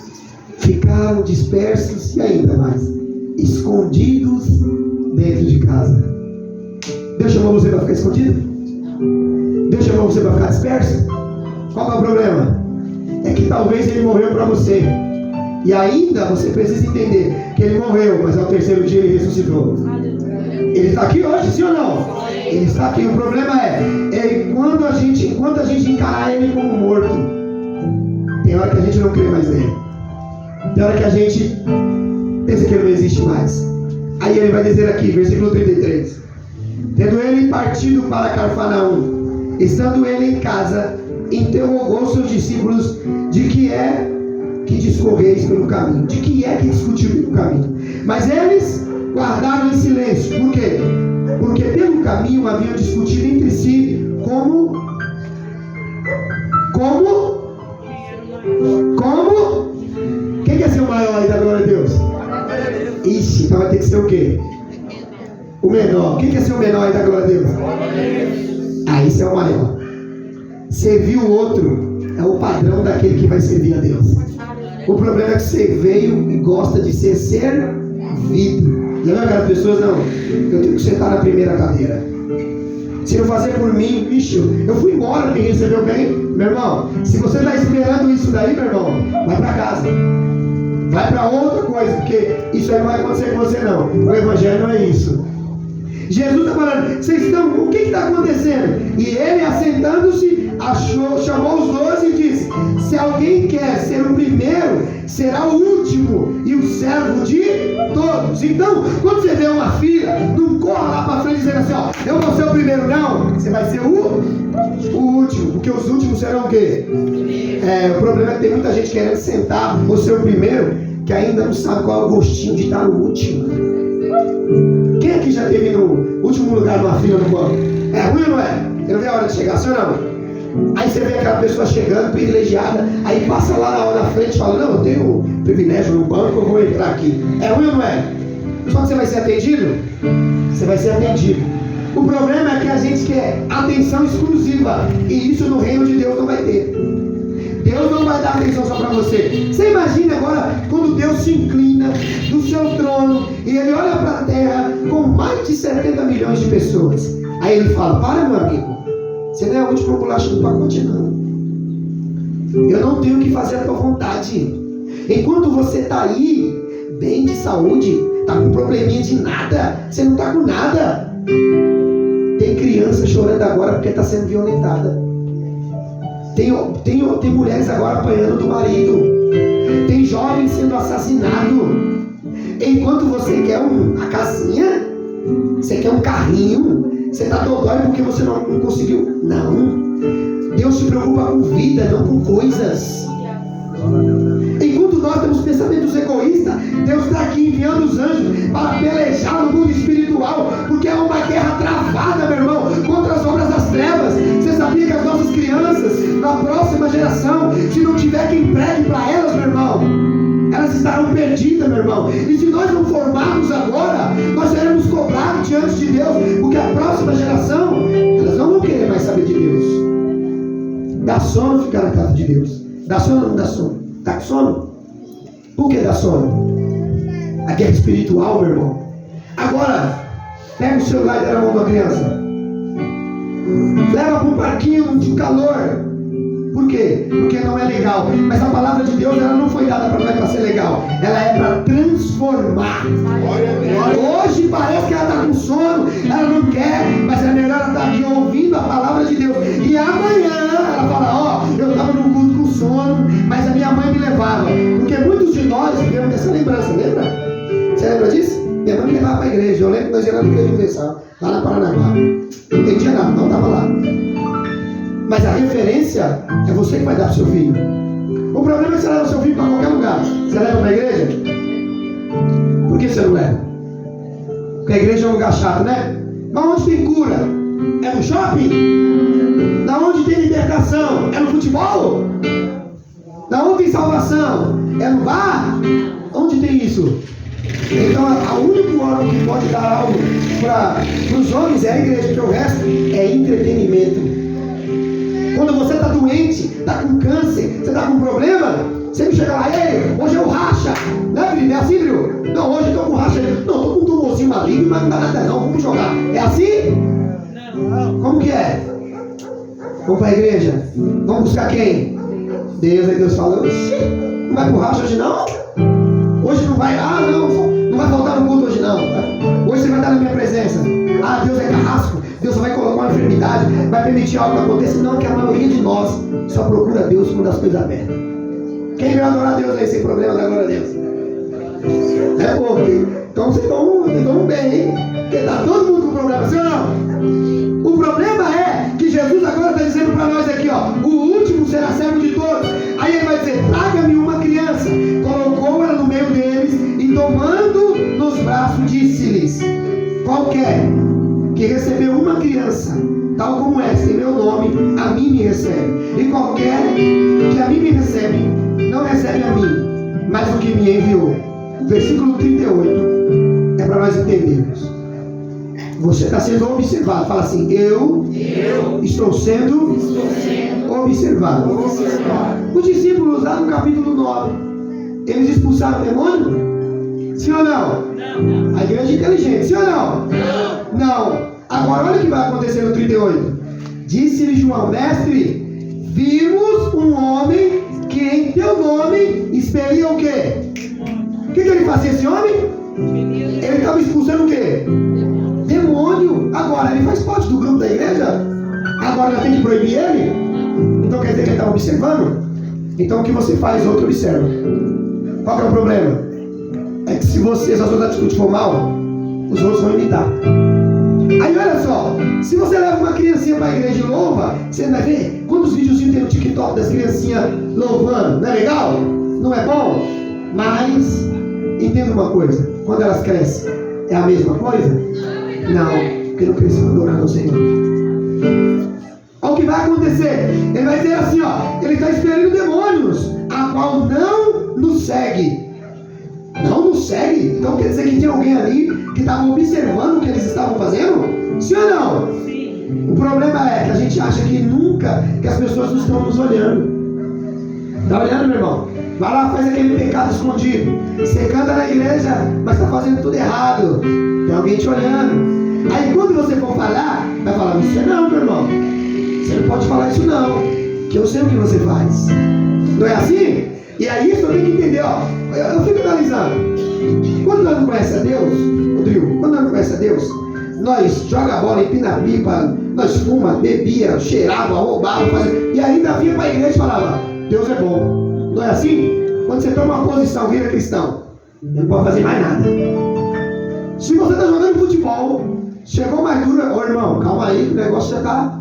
Speaker 1: Ficaram dispersos e ainda mais, escondidos dentro de casa. Deus chamou você para ficar escondido? Deus chamou você para ficar disperso? Qual é o problema? É que talvez ele morreu para você. E ainda você precisa entender que ele morreu, mas ao 3º dia ele ressuscitou. Ele está aqui hoje, sim ou não? Ele está aqui. O problema é enquanto a gente encarar ele como morto, tem hora que a gente não crê mais nele. Tem hora que a gente pensa que ele não existe mais. Aí ele vai dizer aqui, versículo 33: tendo ele partido para Cafarnaum, estando ele em casa, interrogou seus discípulos de que é que discorreis pelo caminho, de que é que discutiu pelo caminho. Mas eles guardaram em silêncio. Por quê? Porque pelo caminho haviam discutido entre si como? Quem quer ser o maior aí da glória de Deus? Ixi, então vai ter que ser o quê? O menor. Quem quer ser o menor aí da glória de Deus? Ah, isso é o maior. Servir o outro é o padrão daquele que vai servir a Deus. O problema é que você veio e gosta de ser servido. Já viu aquelas pessoas? Não, eu tenho que sentar na primeira cadeira. Se não fazer por mim, bicho, eu fui embora, me recebeu bem. Meu irmão, se você está esperando isso daí, meu irmão, vai para casa. Vai para outra coisa, porque isso aí não vai acontecer com você não. O evangelho não é isso. Jesus está falando, vocês estão, o que está acontecendo? E ele, assentando-se, chamou os 12 e disse: se alguém quer ser o primeiro, será o último e o servo de todos. Então, quando você vê uma fila, não corra lá para frente dizendo assim: ó, eu vou ser o primeiro, não. Você vai ser o último, porque os últimos serão o quê? O problema é que tem muita gente querendo sentar ou ser o primeiro, que ainda não sabe qual é o gostinho de estar no último. Quem aqui já esteve no último lugar numa fila no banco? É ruim ou não é? Você não vê a hora de chegar, sim ou não? Aí você vê aquela pessoa chegando, privilegiada, aí passa lá na frente e fala: não, eu tenho privilégio no banco, eu vou entrar aqui. É ruim ou não é? Só que você vai ser atendido? Você vai ser atendido. O problema é que a gente quer atenção exclusiva, e isso no reino de Deus não vai ter. Deus não vai dar atenção só para você. Você imagina agora quando Deus se inclina do seu trono e ele olha para a terra com mais de 70 milhões de pessoas. Aí ele fala: para, meu amigo, você não é a última bolacha do pacote, não. Eu não tenho que fazer a tua vontade. Enquanto você está aí, bem de saúde, está com probleminha de nada, você não está com nada. Tem criança chorando agora porque está sendo violentada. Tem mulheres agora apanhando do marido. Tem jovens sendo assassinados. Enquanto você quer uma casinha, você quer um carrinho, você está dodói porque você não conseguiu. Não. Deus se preocupa com vida, não com coisas. Enquanto nós temos pensamentos egoístas, Deus está aqui enviando os anjos para pelejar no mundo espiritual, porque é uma guerra travada, meu irmão, contra as obras das trevas. Você sabia que as nossas crianças, na próxima geração, se não tiver quem pregue para elas, meu irmão, elas estarão perdidas, meu irmão. E se nós não formarmos agora, nós seremos cobrados diante de Deus, porque a próxima geração, elas não vão querer mais saber de Deus. Dá sono ficar na casa de Deus. Dá sono ou não dá sono? Tá com sono? Por que dá sono? A guerra espiritual, meu irmão. Agora, pega o celular e dá na mão da criança. Leva para um parquinho de calor. Por quê? Porque não é legal. Mas a palavra de Deus, ela não foi dada para ser legal. Ela é para transformar. Hoje parece que ela está com sono, ela não quer, mas é melhor ela estar aqui ouvindo a palavra de Deus. E amanhã ela fala: ó, eu estava no culto com sono, mas a minha mãe me levava. Porque muitos de nós vivemos dessa lembrança, lembra? Você lembra disso? Minha mãe me levava para a igreja. Eu lembro que nós íamos na igreja universal, lá na Paranaguá. Não entendia nada, não estava lá. Mas a referência é você que vai dar para o seu filho. O problema é que você leva o seu filho para qualquer lugar. Você leva para a igreja? Por que você não leva? Porque a igreja é um lugar chato, né? Mas onde tem cura? É no shopping? Da onde tem libertação? É no futebol? Da onde tem salvação? É no bar? Onde tem isso? Então, a única órgão que pode dar algo para os homens é a igreja, porque o resto é entretenimento. Quando você está doente, está com câncer, você está com problema, você não chega lá, ei, hoje é o racha, né, Brilho? É assim, Brilho? Não, hoje eu estou com racha, não, estou com um tumorzinho maligno, mas não dá nada não, vamos jogar. É assim? Não. Como que é? Vamos para a igreja? Vamos buscar quem? Deus, aí Deus fala, oxi, não vai pro racha hoje não? Hoje não vai, não vai faltar no culto hoje não. Hoje você vai estar na minha presença. Deus é carrasco, Deus só vai colocar uma enfermidade, vai permitir algo que aconteça. Não, que a maioria de nós só procura Deus quando as coisas abertas. Quem vai adorar Deus aí sem problema, dá glória a Deus. É bom, então vocês estão bem, hein? Porque está todo mundo com problema, sim ou não? O problema é que Jesus agora está dizendo para nós aqui, ó, o último será servo de todos. Aí ele vai dizer, traga-me uma criança. Colocou ela no meio deles e tomando nos braços disse-lhes, qualquer que recebeu uma criança, tal como esta, em meu nome, a mim me recebe. E qualquer que a mim me recebe, não recebe a mim, mas o que me enviou. Versículo 38, é para nós entendermos. Você está sendo observado. Fala assim, eu estou sendo observado. Os discípulos lá no capítulo 9, eles expulsaram o demônio? Sim ou não? Não. A igreja é inteligente, sim ou não? Não. Agora olha o que vai acontecer no 38. Disse-lhe João, mestre, vimos um homem que em teu nome expelia o quê? O que ele fazia esse homem? Ele estava expulsando o quê? Demônio. Agora ele faz parte do grupo da igreja? Agora já tem que proibir ele? Então quer dizer que ele está observando? Então o que você faz, outro observa. Qual que é o problema? É que se você, se a sua atitude for mal, os outros vão imitar. Aí olha só, se você leva uma criancinha para a igreja e louva, você vai ver quantos videozinhos tem no TikTok das criancinhas louvando. Não é legal? Não é bom? Mas entenda uma coisa, quando elas crescem, é a mesma coisa? Não, porque não cresceu adorando ao Senhor. Olha o que vai acontecer. Ele vai dizer assim, ó, ele está expelindo demônios, a qual não nos segue. Não nos segue? Então quer dizer que tinha alguém ali que estava observando o que eles estavam fazendo? Sim ou não? Sim. O problema é que a gente acha que nunca, que as pessoas não estão nos olhando. Está olhando, meu irmão? Vai lá, faz aquele pecado escondido. Você canta na igreja, mas está fazendo tudo errado. Tem alguém te olhando. Aí quando você for falar, vai falar, você não, meu irmão. Você não pode falar isso não, que eu sei o que você faz. Não é assim? E aí isso eu tenho que entender, ó. Eu fico analisando. Quando nós não conhecemos a Deus, Rodrigo, quando nós não conhecemos a Deus, nós joga a bola, empina a pipa, nós fuma, bebia, cheirava, roubava, fazia, e ainda vinha para a igreja e falava, Deus é bom. Não é assim? Quando você toma uma posição, vira cristão, não pode fazer mais nada. Se você está jogando futebol, chegou mais dura, ô irmão, calma aí que o negócio já está.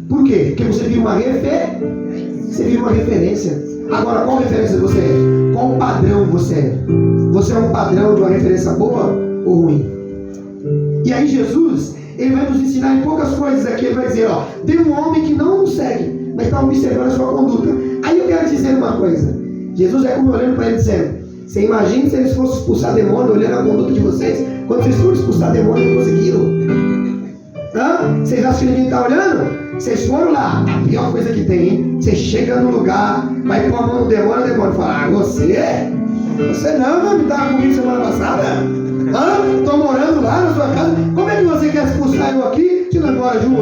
Speaker 1: Por quê? Porque você viu uma referência. Agora, qual referência você é? Qual padrão você é? Você é um padrão de uma referência boa ou ruim? E aí Jesus, ele vai nos ensinar em poucas coisas aqui. Ele vai dizer, ó, tem um homem que não nos segue, mas está observando a sua conduta. Aí eu quero dizer uma coisa. Jesus é como olhando para ele dizendo, você imagina se eles fossem expulsar demônio olhando a conduta de vocês? Quando vocês foram expulsar demônio, não conseguiram. Vocês acham que ninguém está olhando? Vocês foram lá, a pior coisa que tem, hein? Você chega no lugar, vai pôr a mão no demônio, o demônio fala, você? Você não, me estava comigo semana passada? Estou morando lá na sua casa, como é que você quer expulsar eu aqui, se nós bora junto?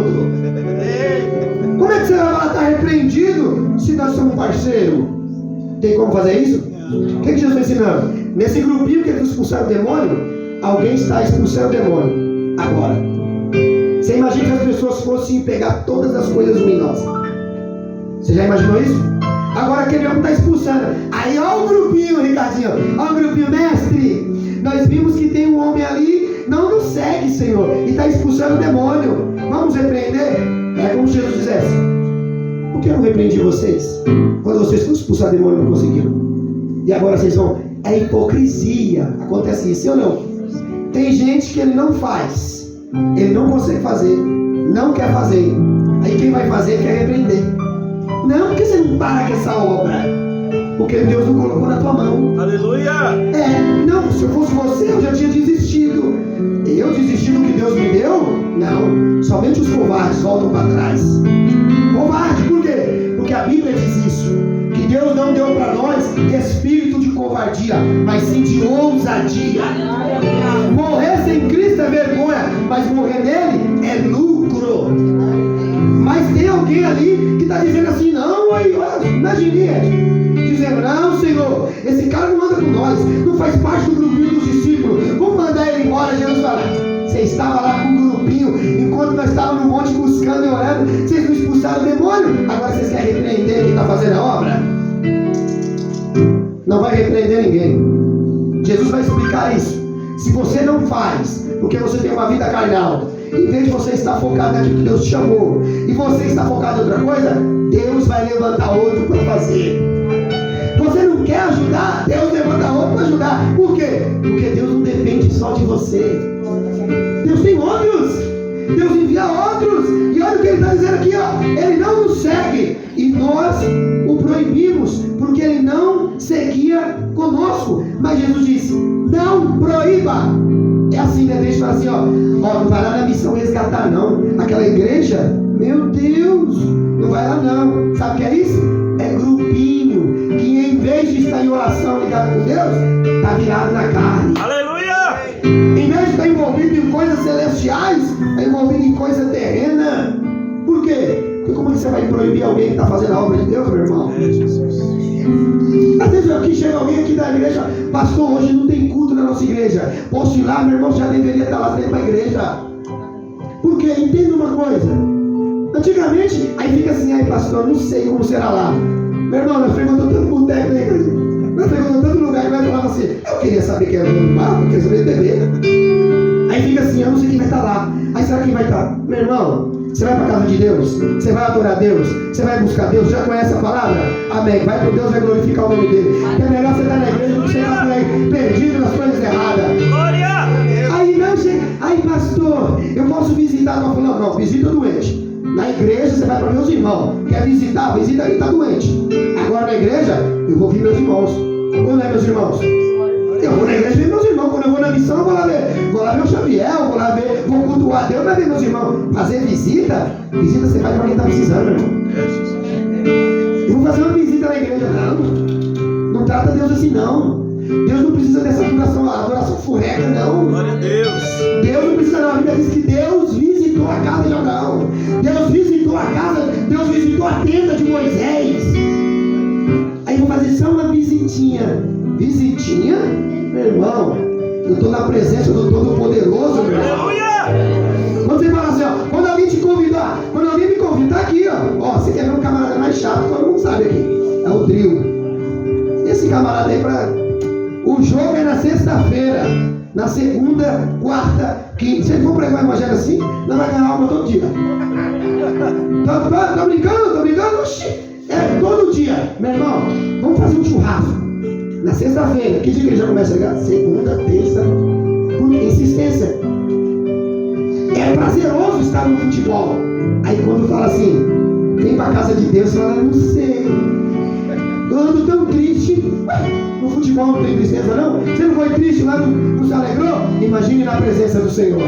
Speaker 1: Como é que você vai lá estar repreendido, se nós somos parceiros? Tem como fazer isso? O que Jesus está ensinando? Nesse grupinho que eles expulsaram o demônio, alguém está expulsando o demônio. Agora, você imagina que as pessoas fossem pegar todas as coisas ruins. Você já imaginou isso? Agora aquele homem está expulsando. Aí olha o grupinho, Ricardinho. Olha o grupinho, mestre. Nós vimos que tem um homem ali, não nos segue, Senhor, e está expulsando o demônio. Vamos repreender? É como Jesus dissesse. que eu não repreendi vocês? Quando vocês foram expulsar demônio, não conseguiram. E agora vocês vão. É hipocrisia. Acontece isso, sim ou não? Tem gente que ele não faz. Ele não consegue fazer. Não quer fazer. Aí quem vai fazer quer repreender. Não, porque você não para com essa obra? Porque Deus não colocou na tua mão.
Speaker 6: Aleluia!
Speaker 1: Não, se eu fosse você, eu já tinha desistido. Eu desisti do que Deus me deu? Não, somente os covardes voltam para trás. Covarde, por quê? Porque a Bíblia diz isso, que Deus não deu para nós espírito de covardia, mas sim de ousadia. Morrer sem Cristo é vergonha, mas morrer nele é lucro. Mas tem alguém ali que está dizendo assim, não, aí, imagine, dizendo, não, Senhor, esse cara não anda com nós, não faz parte do grupinho dos discípulos, vamos mandar ele embora. Jesus fala, você estava lá com o grupinho, enquanto nós estávamos no monte buscando e orando, vocês não expulsaram o demônio, agora vocês querem repreender quem está fazendo a obra? Não vai repreender ninguém. Jesus vai explicar isso. Se você não faz, porque você tem uma vida carnal, em vez de você estar focado naquilo que Deus te chamou, e você está focado em outra coisa, Deus vai levantar outro para fazer. Você não quer ajudar, Deus levanta outro para ajudar. Por quê? Porque Deus não depende só de você. Deus tem outros. Deus envia outros. E olha o que ele está dizendo aqui, ó. Ele não nos segue. E nós o proibimos, porque ele não seguia conosco. Mas Jesus disse, não proíba. É assim, né? Deixa eu falar assim, ó, não vai lá na missão resgatar não. Aquela igreja, meu Deus, não vai lá não. Sabe o que é isso? É grupinho, que em vez de estar em oração ligado com Deus, está virado na carne.
Speaker 6: Aleluia!
Speaker 1: Em vez de estar envolvido em coisas celestiais, está envolvido em coisa terrena. Por quê? Porque como é que você vai proibir alguém que está fazendo a obra de Deus, meu irmão? Às vezes aqui chega alguém aqui da igreja, pastor, hoje não tem culto na nossa igreja. Posso ir lá, meu irmão já deveria estar lá dentro da igreja. Por quê? Entenda uma coisa. Antigamente, aí fica assim, aí pastor, não sei como será lá. Meu irmão, nós frequentamos tanto boteco da igreja. Nós frequentamos tanto lugar que nós falamos assim, eu queria saber quem era o dono do mar, eu queria saber beber. Aí fica assim, eu não sei quem vai estar lá. Aí será quem vai estar? Meu irmão, você vai para a casa de Deus, você vai adorar Deus, você vai buscar Deus, já conhece a palavra? Amém. Vai para Deus, vai glorificar o nome dele. É melhor você estar na igreja do que você estar por aí perdido nas coisas erradas.
Speaker 6: Glória!
Speaker 1: Aí não chega, aí pastor, eu posso visitar? Não, visita o doente. Na igreja você vai para meus irmãos. Quer visitar? Visita quem está doente. Agora na igreja, eu vou ver meus irmãos. Ou não é meus irmãos? Eu vou na igreja ver meus irmãos. Quando eu vou na missão, eu vou lá ver o Xavier, vou cultuar Deus, vai ver meus irmãos. Fazer visita você faz para quem está precisando, meu irmão. Eu vou fazer uma visita na igreja, não trata Deus assim, não. Deus não precisa dessa adoração furreca, não.
Speaker 6: Glória a Deus.
Speaker 1: Deus não precisa, não. A Bíblia diz que Deus visitou a casa de Abraão. Deus visitou a casa, Deus visitou a tenda de Moisés. Aí vou fazer só uma visitinha. Visitinha? Meu irmão, eu estou na presença do Todo-Poderoso, meu irmão.
Speaker 6: Aleluia!
Speaker 1: Quando você fala assim, ó, quando alguém te convidar, quando alguém me convidar, tá aqui, ó. Ó, você quer ver um camarada mais chato, todo mundo sabe aqui. É o Drill. Esse camarada aí o jogo é na sexta-feira, na segunda, quarta, quinta. Se ele for pregar o evangelho assim, não vai ganhar alma todo dia. Tá brincando? Oxi, é todo dia. Meu irmão, vamos fazer um churrasco. Na sexta-feira, que dia que ele já começa a ligar? Segunda, terça, por insistência. É prazeroso estar no futebol. Aí quando fala assim, vem pra casa de Deus, você fala, não sei. Eu ando tão triste. No futebol não tem tristeza, não? Você não foi triste lá, não se alegrou? Imagine na presença do Senhor.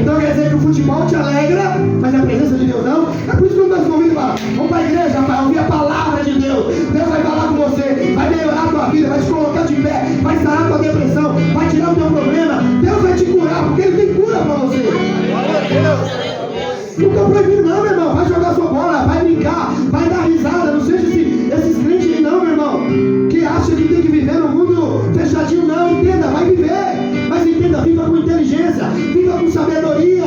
Speaker 1: Então quer dizer que o futebol te alegra, mas a presença de Deus não? É por isso que nós convidamos lá. Vamos para a igreja, rapaz, ouvir a palavra de Deus. Deus vai falar com você, vai melhorar a tua vida, vai te colocar de pé, vai sarar a tua depressão, vai tirar o teu problema. Deus vai te curar, porque Ele tem cura para você.
Speaker 6: Glória a Deus!
Speaker 1: Não estou proibindo não, meu irmão. Vai jogar sua bola, vai brincar, vai dar risada. Não seja esses crentes aí não, meu irmão, que acham que tem que viver no mundo fechadinho. Não, entenda, vai viver. Mas entenda, viva com inteligência, viva com sabedoria.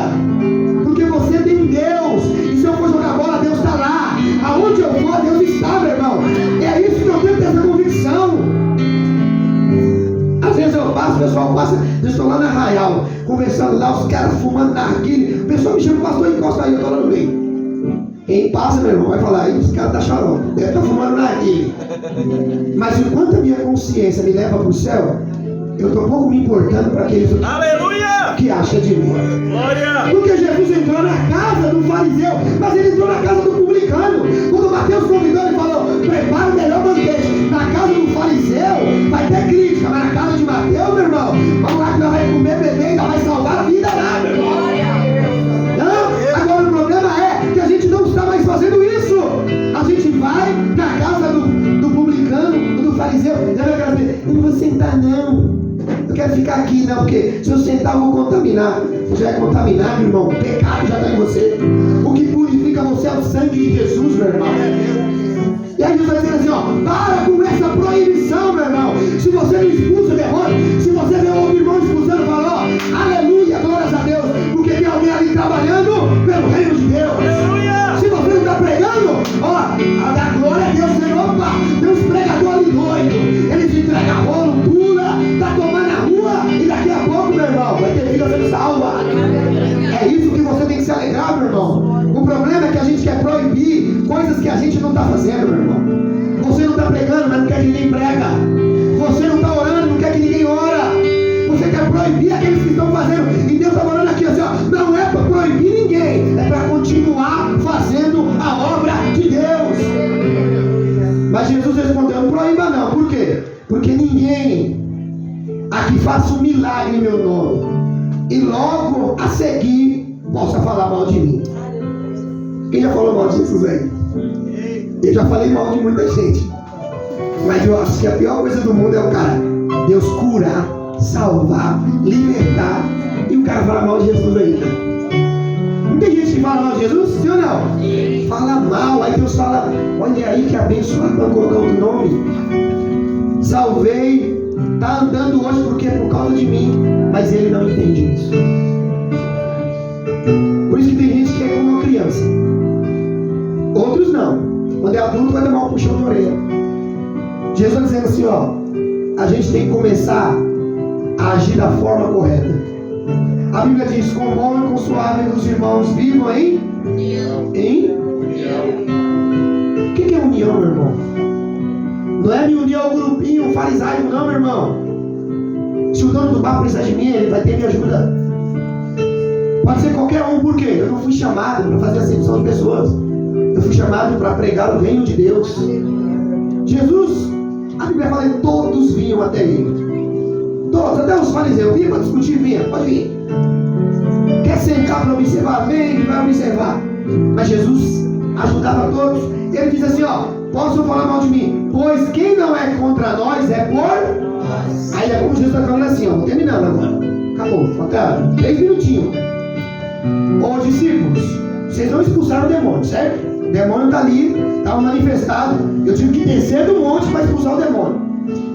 Speaker 1: Porque você tem Deus. E se eu for jogar bola, Deus está lá. Aonde eu for, Deus está, meu irmão. É isso que eu tenho que ter essa convicção. Às vezes eu passo, o pessoal passa, eu estou lá na Arraial, conversando lá, os caras fumando narguilha. O pessoal me chama, pastor, encosta aí, eu estou lá no meio. Quem passa, meu irmão, vai falar, aí os caras tá xarope, deve estar fumando narguilha. Mas enquanto a minha consciência me leva para o céu, eu estou pouco me importando para aqueles
Speaker 6: Aleluia!
Speaker 1: que acham de mim.
Speaker 6: Glória!
Speaker 1: Porque Jesus entrou na casa do fariseu, mas ele entrou na casa do publicano. Quando Mateus convidou, ele falou, prepara o melhor banquete. Na casa do fariseu vai ter crítica, mas na casa de Mateus, meu irmão, vamos lá que nós vamos comer, beber e ainda vai salvar a vida lá, meu irmão. Não? Agora o problema é que a gente não está mais fazendo isso. A gente vai na casa do publicano, do fariseu, eu não vou sentar não. Eu quero ficar aqui, não, porque se eu sentar eu vou contaminar. Você já é contaminado, irmão. O pecado já está em você. O que purifica você é o sangue de Jesus, meu irmão. E aí Jesus vai dizer assim, ó, para com essa proibição, meu irmão. Se você não expulsa o demônio, se você vê outro irmão expulsando, fala, ó, aleluia, glórias a Deus, porque tem alguém ali trabalhando pelo reino de Deus.
Speaker 6: Aleluia!
Speaker 1: Se você não está pregando, ó, a da glória a Deus, Senhor, opa, tem uns pregadores ali doidos. Eles entregam rolo, pula, tá tomando a rua, e daqui a pouco, meu irmão, vai ter vida sendo salva. É isso que você tem que se alegrar, meu irmão. O problema é que a gente quer proibir coisas que a gente não está fazendo, meu irmão. Você não está pregando, mas não quer que ninguém prega. Você não está orando, não quer que ninguém ora. Você quer proibir aqueles que estão fazendo. E Deus está falando aqui assim, ó, não é para proibir ninguém, é para continuar fazendo a obra de Deus. Mas Jesus respondeu, não proíba não. Por quê? Porque ninguém aqui faça um milagre em meu nome e logo a seguir possa falar mal de mim. Quem já falou mal de Jesus aí? Eu já falei mal de muita gente. Mas eu acho que a pior coisa do mundo é o cara, Deus curar, salvar, libertar, e o cara fala mal de Jesus ainda. Não tem gente que fala mal de Jesus? Sim ou não? Fala mal, aí Deus fala, olha aí que abençoado, vamos colocar outro nome. Salvei, está andando hoje porque é por causa de mim, mas ele não entende isso. Por isso que tem gente que é como uma criança, outros não. Quando é adulto vai tomar um puxão de orelha. Jesus dizendo assim, ó, a gente tem que começar a agir da forma correta. A Bíblia diz, com bom e com suave os irmãos vivam em união. O que é união, meu irmão? Não é me unir ao grupinho farisaico, não, meu irmão. Se o dono do bar precisar de mim, ele vai ter minha ajuda. Pode ser qualquer um, por quê? Eu não fui chamado para fazer acepção de pessoas. Eu fui chamado para pregar o reino de Deus. Jesus, a Bíblia fala que todos vinham até ele. Todos, até os fariseus, vinha para discutir, vinha, pode vir. Quer sentar para observar? Vem, vai observar. Mas Jesus ajudava todos. Ele diz assim, ó, possam falar mal de mim, pois quem não é contra nós é por nós. Aí é como Jesus está falando assim, ó, vou terminando agora. Acabou, falta 3 minutinhos. Ô discípulos, vocês não expulsaram o demônio, certo? O demônio está ali, estava manifestado. Eu tive que descer do monte para expulsar o demônio.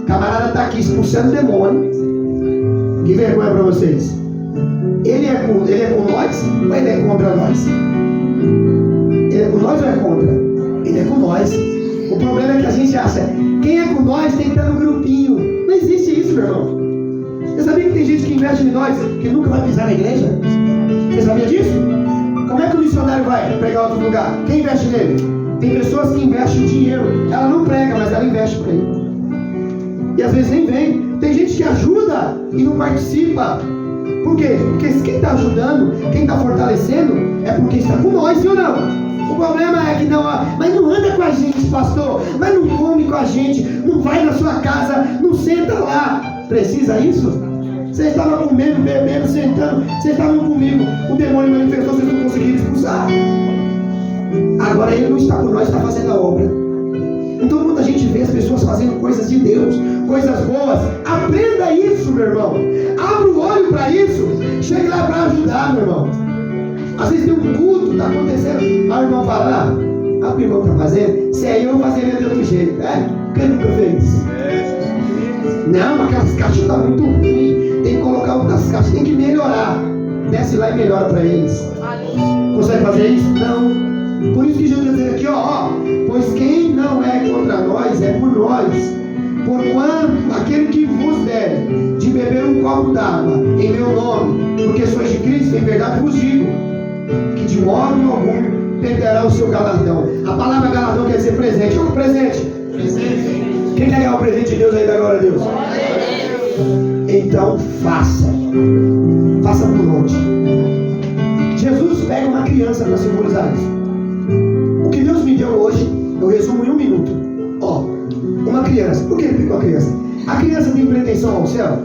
Speaker 1: O camarada está aqui expulsando o demônio. Que vergonha para vocês. Ele é com nós ou ele é contra nós? Ele é com nós ou é contra? Ele é com nós. O problema é que a gente acha, quem é com nós tem que estar no grupinho. Não existe isso, meu irmão. Você sabia que tem gente que investe em nós que nunca vai pisar na igreja? Você sabia disso? Como é que o missionário vai pregar em outro lugar? Quem investe nele? Tem pessoas que investem o dinheiro. Ela não prega, mas ela investe para ele. E às vezes nem vem. Tem gente que ajuda e não participa. Por quê? Porque quem está ajudando, quem está fortalecendo, é porque está com nós, sim ou não? O problema é que não, mas não anda com a gente, pastor, mas não come com a gente, não vai na sua casa, não senta lá. Precisa isso? Vocês estavam comendo, bebendo, sentando, vocês estavam comigo, o demônio manifestou, vocês não conseguiram expulsar. Agora ele não está com nós, está fazendo a obra. Então quando a gente vê as pessoas fazendo coisas de Deus, coisas boas, aprenda isso, meu irmão. Abra o olho para isso. Chegue lá para ajudar, meu irmão. Às vezes tem um culto, está acontecendo. Aí o irmão fala, o que o irmão está fazendo? Se é eu fazeria de outro jeito. Quem nunca fez? Não, aquelas caixas estão muito ruins. Tem que colocar outras caixas, tem que melhorar. Desce lá e melhora para eles. Consegue fazer isso? Não. Por isso que Jesus está dizendo aqui, ó, pois quem não é contra nós é por nós. Porquanto aquele que vos der de beber um copo d'água em meu nome, porque sois de Cristo, em verdade vos digo, que de modo algum perderá o seu galardão. A palavra galardão quer dizer presente. Olha o presente. Quem quer ganhar o presente de Deus aí da glória a Deus? Então faça. Faça por onde? Jesus pega uma criança para simbolizar isso. O que Deus me deu hoje, eu resumo em 1 minuto. Ó, uma criança. Por que ele pegou a criança? A criança tem pretensão ao céu?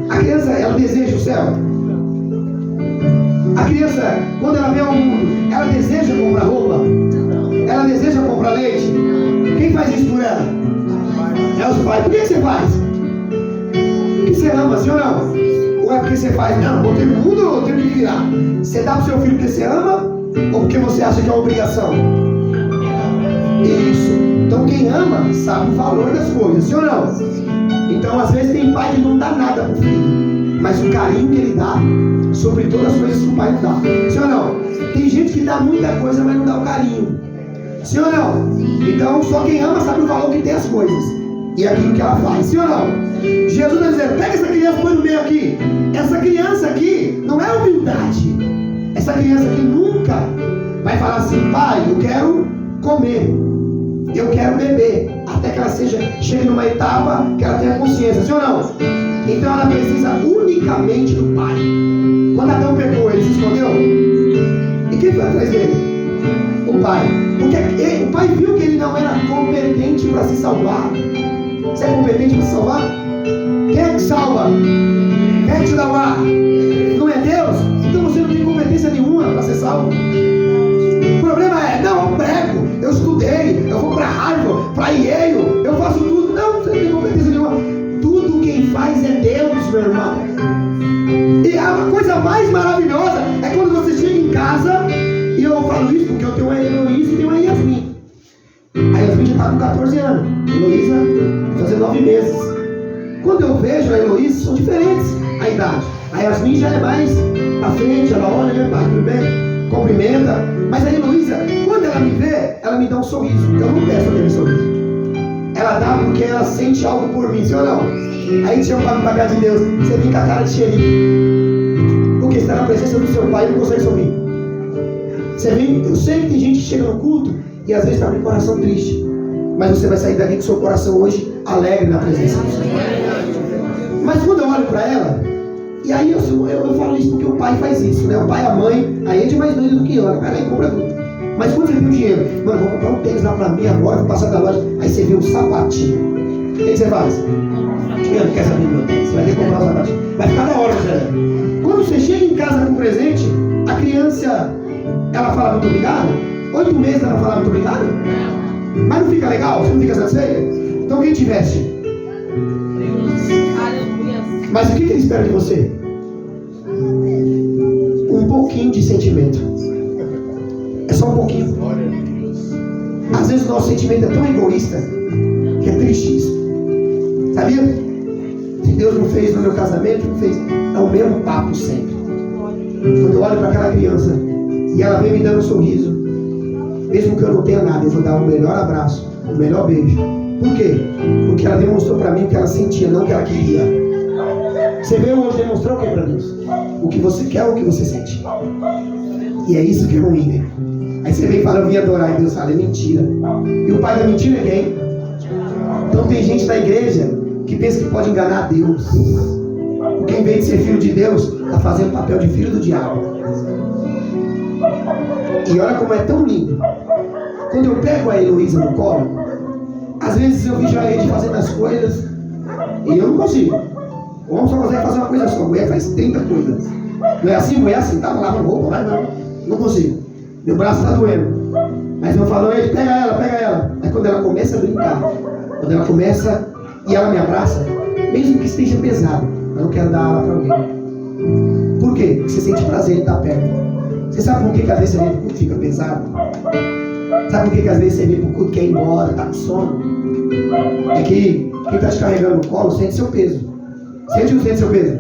Speaker 1: A criança, ela deseja o céu? A criança, quando ela vem ao mundo, ela deseja comprar roupa? Ela deseja comprar leite? Quem faz isso por ela? É os pais. Por que você faz? Porque você ama, sim ou não? Ou é porque você faz? Não, vou ter mundo ou tenho que virar? Você dá pro seu filho porque você ama? Ou porque você acha que é uma obrigação? Isso. Então quem ama sabe o valor das coisas, sim ou não? Então às vezes tem pai que não dá nada pro filho, mas o carinho que ele dá sobre todas as coisas que o pai não dá, sim ou não? Tem gente que dá muita coisa, mas não dá o carinho, sim ou não? Então só quem ama sabe o valor que tem as coisas e aquilo que ela faz, sim ou não? Jesus está dizendo, pega essa criança e põe no meio aqui. Essa criança aqui não é humildade. Essa criança aqui nunca vai falar assim, pai, eu quero comer, eu quero beber, até que ela chegue numa etapa que ela tenha consciência, sim ou não? Então ela precisa unicamente do pai. Quando Adão pecou, ele se escondeu? E quem foi atrás dele? O pai. Porque o pai viu que ele não era competente para se salvar. Você é competente para se salvar? Quem é que salva? Quem é que te dá o ar? Não é Deus? Então você não tem competência nenhuma para ser salvo. O problema é, não, eu prego, eu estudei, eu vou para Harvard, para Yale, eu faço tudo. Não, você não tem competência nenhuma. Tudo quem faz é Deus, meu irmão. E a coisa mais maravilhosa é quando você chega em casa, e eu falo isso porque eu tenho uma Heloísa e tenho uma Yasmin. A Yasmin já está com 14 anos, a Heloísa vai fazer 9 meses. Quando eu vejo a Heloísa, são diferentes a idade. A Yasmin já é mais à frente, ela olha, né, pai, tudo bem? Cumprimenta. Mas a Heloísa, quando ela me vê, ela me dá um sorriso. Então eu não peço aquele sorriso. Ela dá porque ela sente algo por mim, sim ou não? Aí te chama para casa de Deus, você vem com a cara de xerife. Porque está na presença do seu pai e não consegue sorrir. Você vem, eu sei que tem gente que chega no culto e às vezes está com o coração triste. Mas você vai sair daqui com o seu coração hoje alegre na presença do Senhor. Mas quando eu olho para ela, e aí eu falo isso porque o pai faz isso, né? O pai e a mãe, aí é mais doido do que eu, ela vai lá e compra tudo. Mas quando você tem o dinheiro, mano, vou comprar um tênis lá pra mim agora, vou passar da loja, aí você vê um sapatinho. O que você faz? Eu não quero saber do meu tênis, você vai ter que comprar um sapatinho. Vai ficar da hora, você. Quando você chega em casa com presente, a criança, ela fala muito obrigado? 8 meses ela fala muito obrigado? Mas não fica legal? Você não fica satisfeito? Então quem te veste? Mas o que ele espera de você? Um pouquinho de sentimento. É só um pouquinho. Às vezes o nosso sentimento é tão egoísta que é triste isso. Sabia? Se Deus não fez no meu casamento, não fez. É o mesmo papo sempre. Quando eu olho para aquela criança e ela vem me dando um sorriso, mesmo que eu não tenha nada, eu vou dar o melhor abraço, o melhor beijo. Por quê? Porque ela demonstrou para mim o que ela sentia, não o que ela queria. Você veio hoje demonstrar o que para Deus? O que você quer ou o que você sente? E é isso que é ruim, né? Aí você vem e fala, eu vim adorar, e Deus fala, é mentira. E o pai da mentira é quem? Então tem gente na igreja que pensa que pode enganar Deus. Porque em vez de ser filho de Deus, está fazendo o papel de filho do diabo. E olha como é tão lindo. Quando eu pego a Heloísa no colo, às vezes eu vejo a ele fazendo as coisas e eu não consigo. O homem só consegue fazer uma coisa só, a mulher faz 30 coisas. Não é assim, mulher assim, tá lá na roupa, vai não consigo. Meu braço está doendo. Mas eu falo, ele, pega ela. Aí quando ela começa a brincar, quando ela começa e ela me abraça, mesmo que esteja pesado, eu não quero dar ela para alguém. Por quê? Porque você sente prazer em estar perto. Você sabe por que às vezes você vem pro culto e fica pesado? Sabe por que às vezes você vem pro culto e quer ir embora, tá com sono? É que quem está te carregando no colo sente seu peso. Sente ou não sente seu peso?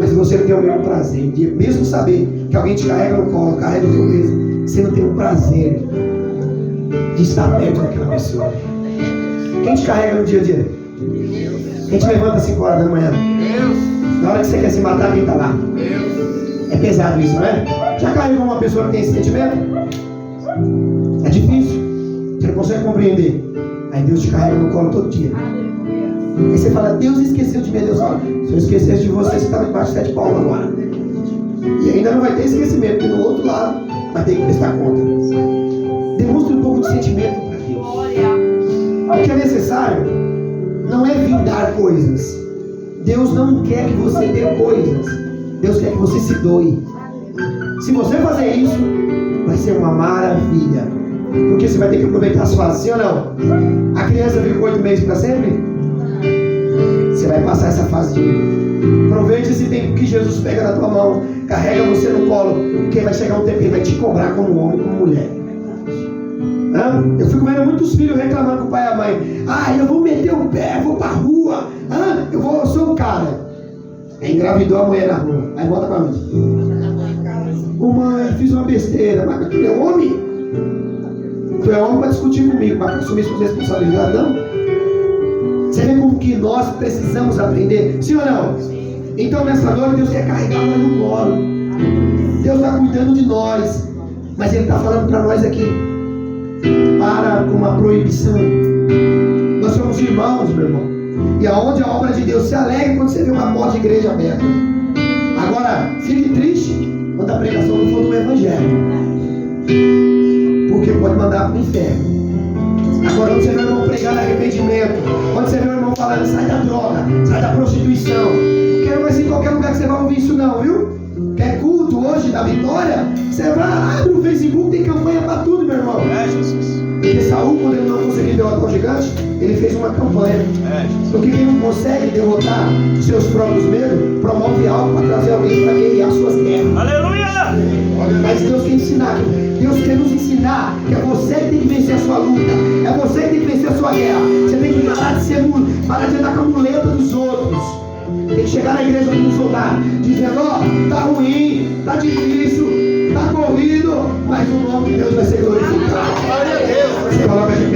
Speaker 1: Mas você não tem o mesmo prazer. De mesmo saber que alguém te carrega no colo, carrega o teu peso, você não tem o prazer de estar perto daquela pessoa. Quem te carrega no dia a dia? Quem te levanta às 5 horas da manhã? Na hora que você quer se matar, quem está lá? É pesado isso, não é? Já carregou uma pessoa que tem esse sentimento? É difícil. Você não consegue compreender. Aí Deus te carrega no colo todo dia. Aí você fala, Deus esqueceu de mim. Deus fala, se eu esquecesse de você, você estava debaixo de 7 palmas agora. E ainda não vai ter esquecimento, porque do outro lado vai ter que prestar conta. Demonstre um pouco de sentimento para Deus. O que é necessário não é vir dar coisas. Deus não quer que você dê coisas. Deus quer que você se doe. Se você fazer isso, vai ser uma maravilha. Porque você vai ter que aproveitar as fases, sim ou não? A criança fica com 8 meses para sempre? Você vai passar essa fase de... Aproveite esse tempo que Jesus pega na tua mão, carrega você no colo, porque vai chegar um tempo que Ele vai te cobrar como homem, como mulher. Eu fico vendo muitos filhos reclamando com o pai e a mãe. Eu vou meter o pé, vou pra rua. Eu sou o cara. Engravidou a mulher na rua. Aí volta pra mim. Mãe, fiz uma besteira. Mas tu é homem? Tu é homem pra discutir comigo, pra assumir suas responsabilidades, não? Você vê como que nós precisamos aprender? Sim ou não? Então nessa noite Deus quer carregar nós no colo. Deus está cuidando de nós. Mas Ele está falando para nós aqui. Para com uma proibição. Nós somos irmãos, meu irmão. E aonde a obra de Deus se alegra quando você vê uma porta de igreja aberta. Agora, fique triste quando a pregação não for do Evangelho. Porque pode mandar para o inferno. Agora, quando você vê o irmão pregar arrependimento, quando você vê o irmão falando, sai da droga, sai da prostituição, porque não vai ser em qualquer lugar que você vai ouvir isso não, viu? Quer culto hoje da vitória? Você vai, abre o Facebook, tem campanha para tudo, meu irmão.
Speaker 6: Jesus.
Speaker 1: Porque Saul, quando ele não conseguiu derrotar o gigante, ele fez uma campanha. Porque quem não consegue derrotar seus próprios medos, promove algo para trazer alguém para guerrear suas guerras.
Speaker 6: Aleluia!
Speaker 1: Mas Deus quer ensinar. Deus quer nos ensinar que é você que tem que vencer a sua luta. É você que tem que vencer a sua guerra. Você tem que parar de ser parar de andar com a muleta dos outros. Tem que chegar na igreja com um soldado, dizendo, tá ruim, tá difícil, tá corrido, mas o nome de Deus vai ser glorificado. Você coloca de